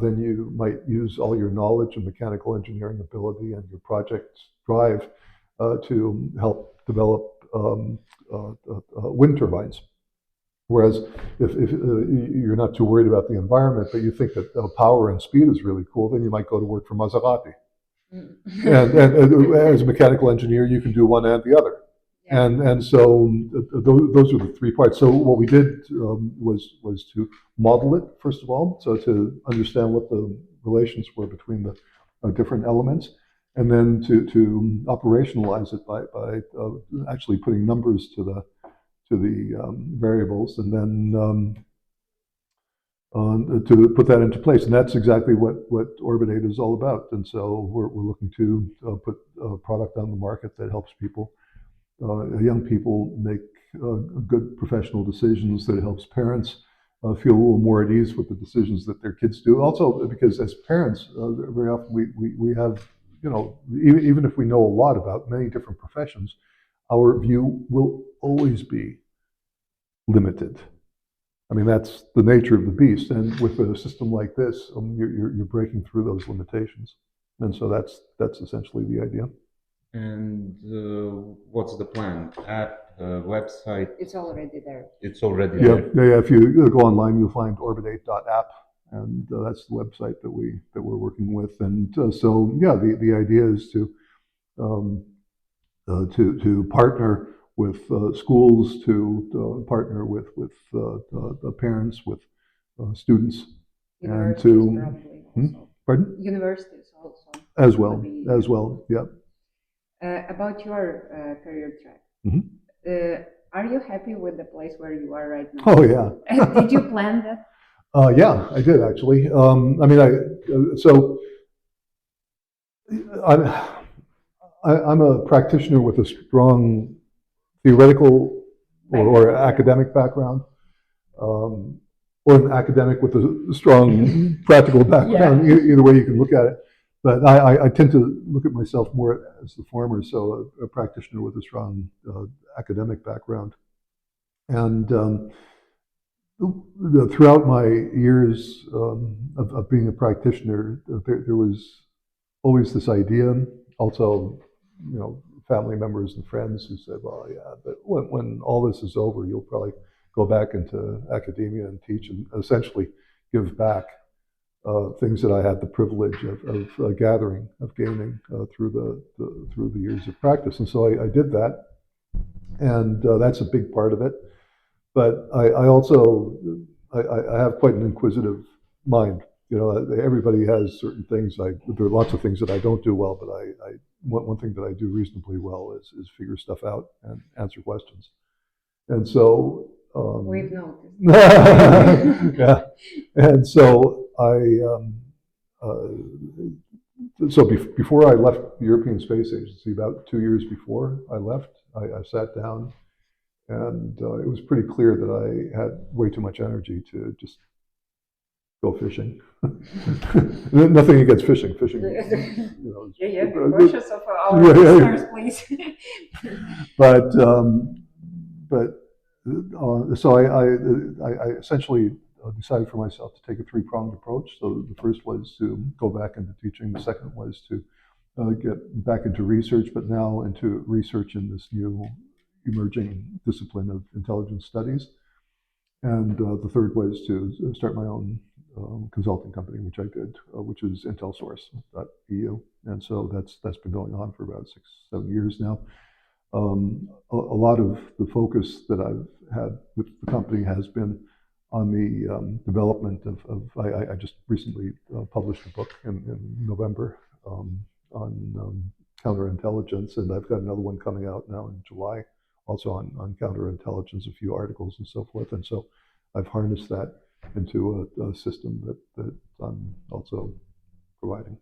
S4: then you might use all your knowledge and mechanical engineering ability and your project drive to help develop wind turbines. Whereas if you're not too worried about the environment, but you think that power and speed is really cool, then you might go to work for Maserati. And as a mechanical engineer, you can do one and the other. Yeah. And so those are the three parts. So what we did was to model it, first of all, so to understand what the relations were between the different elements, and then to operationalize it by actually putting numbers to the variables, and then to put that into place. And that's exactly what Orbitate is all about. And so we're looking to put a product on the market that helps people, young people, make good professional decisions, that helps parents feel a little more at ease with the decisions that their kids do. Also, because as parents, very often we have, even if we know a lot about many different professions, our view will always be limited. I mean, that's the nature of the beast. And with a system like this, you're breaking through those limitations. And so that's essentially the idea. And
S3: what's the plan? App, website?
S1: It's already there.
S3: It's already there.
S4: Yeah. If you go online, you'll find orbitate.app, and that's the website that we're working with. And so the idea is to partner with schools, to partner with parents, with students, and to pardon?
S1: Universities also.
S4: As well. Yeah.
S1: About your career track, are you happy with the place where you are right now?
S4: Oh yeah.
S1: Did you plan that?
S4: Yeah, I did actually. I'm a practitioner with a strong theoretical or
S1: Background, yeah.
S4: academic background, or an academic with a strong practical background.
S1: Yeah.
S4: Either way you can look at it. But I tend to look at myself more as the former, so a practitioner with a strong academic background. And throughout my years of being a practitioner, there was always this idea, also, family members and friends who said, well, yeah, but when all this is over, you'll probably go back into academia and teach and essentially give back things that I had the privilege of gathering, of gaining through the years of practice. And so I did that, and that's a big part of it. But I also have quite an inquisitive mind. Everybody has certain things. There are lots of things that I don't do well, but one thing that I do reasonably well is figure stuff out and answer questions. And so
S1: We've noticed.
S4: yeah, and so before I left the European Space Agency, about 2 years before I left, I sat down, and it was pretty clear that I had way too much energy to just go fishing. Nothing against fishing. Fishing,
S1: Yeah, be cautious of our listeners, please.
S4: But so I essentially decided for myself to take a three-pronged approach. So the first was to go back into teaching. The second was to get back into research, but now into research in this new emerging discipline of intelligence studies. And the third was to start my own consulting company, which I did, which is intelsource.eu. And so that's been going on for about 6-7 years now. A lot of the focus that I've had with the company has been on the development of I just recently published a book in November on counterintelligence, and I've got another one coming out now in July, also on counterintelligence, a few articles and so forth. And so I've harnessed that into a system that I'm also providing.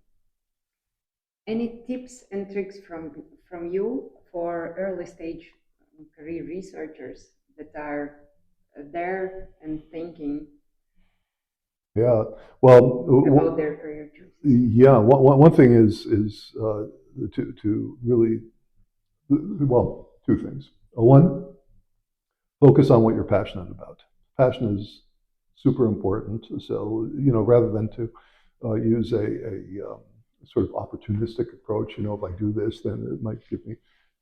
S1: Any tips and tricks from you for early stage career researchers that are there and thinking about their career choices?
S4: Yeah, one thing is to really, well, two things. One, focus on what you're passionate about. Passion is super important. So, rather than to use a sort of opportunistic approach, if I do this, then it might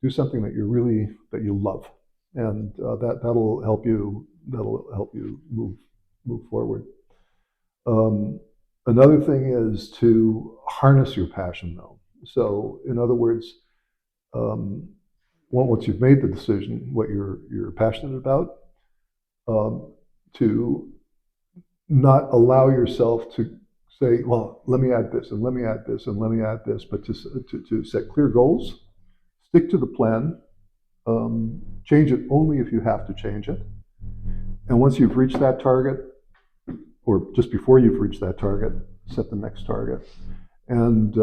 S4: do something that you love, and that'll help you move forward. Another thing is to harness your passion, though. So, in other words, once you've made the decision, what you're passionate about, to not allow yourself to say, well, let me add this, and let me add this, and let me add this, but to set clear goals, stick to the plan, change it only if you have to change it. And once you've reached that target, or just before you've reached that target, set the next target. And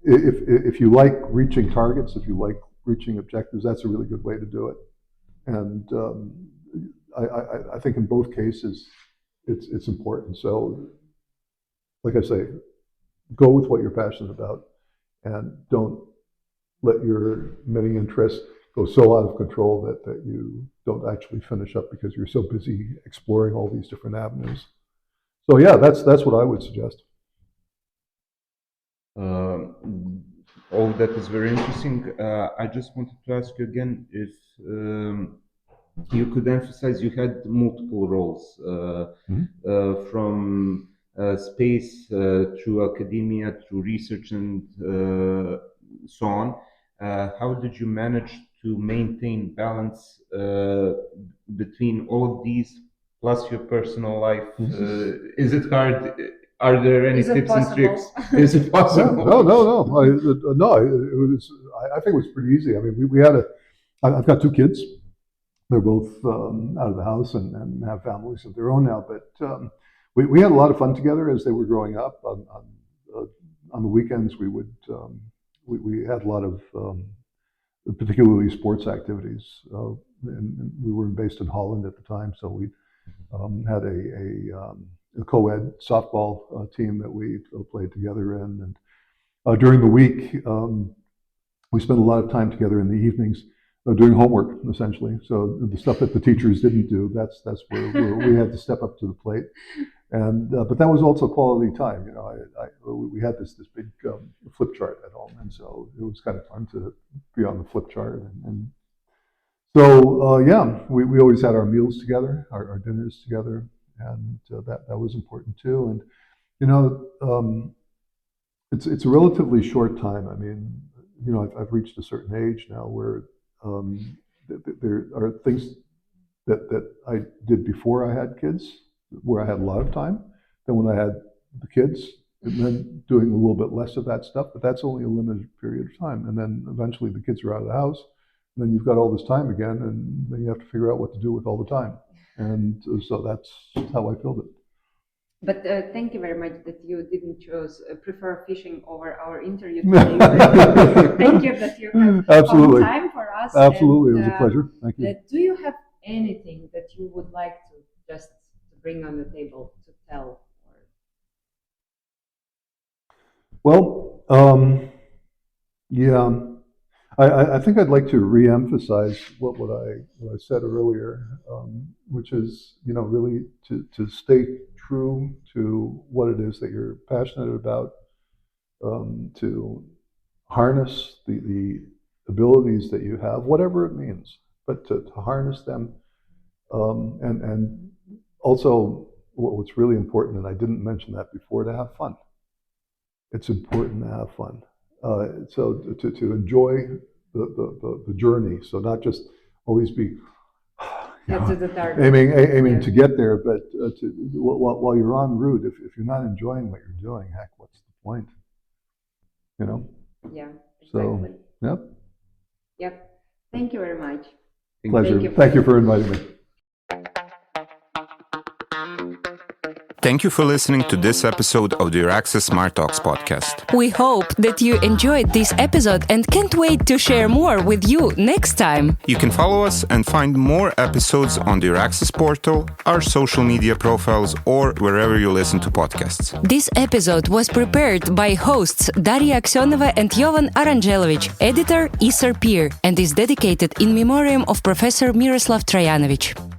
S4: if you like reaching targets, if you like reaching objectives, that's a really good way to do it. And I think in both cases, it's important. So, like I say, go with what you're passionate about, and don't let your many interests go so out of control that you don't actually finish up because you're so busy exploring all these different avenues. So yeah, that's what I would suggest.
S3: All that is very interesting. I just wanted to ask you again if you could emphasize, you had multiple roles from space through academia, through research, and so on. How did you manage to maintain balance between all of these plus your personal life? Is it hard? Are there any tips and tricks? Is it possible?
S4: No. I think it was pretty easy. I mean, we had I've got two kids. They're both out of the house and have families of their own now. But we had a lot of fun together as they were growing up. On the weekends, we had a lot of particularly sports activities. And we were based in Holland at the time, so we had a co-ed softball team that we played together in. And during the week, we spent a lot of time together in the evenings doing homework, essentially. So the stuff that the teachers didn't do, that's where we had to step up to the plate. And but that was also quality time. You know, we had this big flip chart at home, and so it was kind of fun to be on the flip chart. And so yeah, we always had our meals together, our dinners together, and that was important too. And you know, it's a relatively short time. I mean, you know, I've reached a certain age now where there are things that I did before I had kids, where I had a lot of time. Then when I had the kids, and then doing a little bit less of that stuff, but that's only a limited period of time. And then eventually the kids are out of the house, and then you've got all this time again, and then you have to figure out what to do with all the time. And so that's how I filled it.
S1: But thank you very much that you didn't prefer fishing over our interview today. Thank you that you have
S4: Absolutely.
S1: found time for us.
S4: Absolutely,
S1: And,
S4: it was a pleasure. Thank you.
S1: Do you have anything that you would like to just bring on the table to tell?
S4: Well, yeah, I think I'd like to re-emphasize what I said earlier, which is, you know, really to stay true to what it is that you're passionate about, to harness the abilities that you have, whatever it means, but to harness them, and also what's really important, and I didn't mention that before, to have fun. It's important to have fun. So to enjoy the journey. So not just always be aiming to get there, but while you're en route, if you're not enjoying what you're doing, heck, what's the point? You know?
S1: Yeah, exactly.
S4: So, yep.
S1: Yep. Thank you very much.
S4: Pleasure. Thank you for inviting me.
S2: Thank you for listening to this episode of the Euraxis Smart Talks podcast.
S5: We hope that you enjoyed this episode and can't wait to share more with you next time.
S2: You can follow us and find more episodes on the Euraxis portal, our social media profiles, or wherever you listen to podcasts.
S5: This episode was prepared by hosts Daria Aksionova and Jovan Aranjelovic, editor Isar Peer, and is dedicated in memoriam of Professor Miroslav Trajanovic.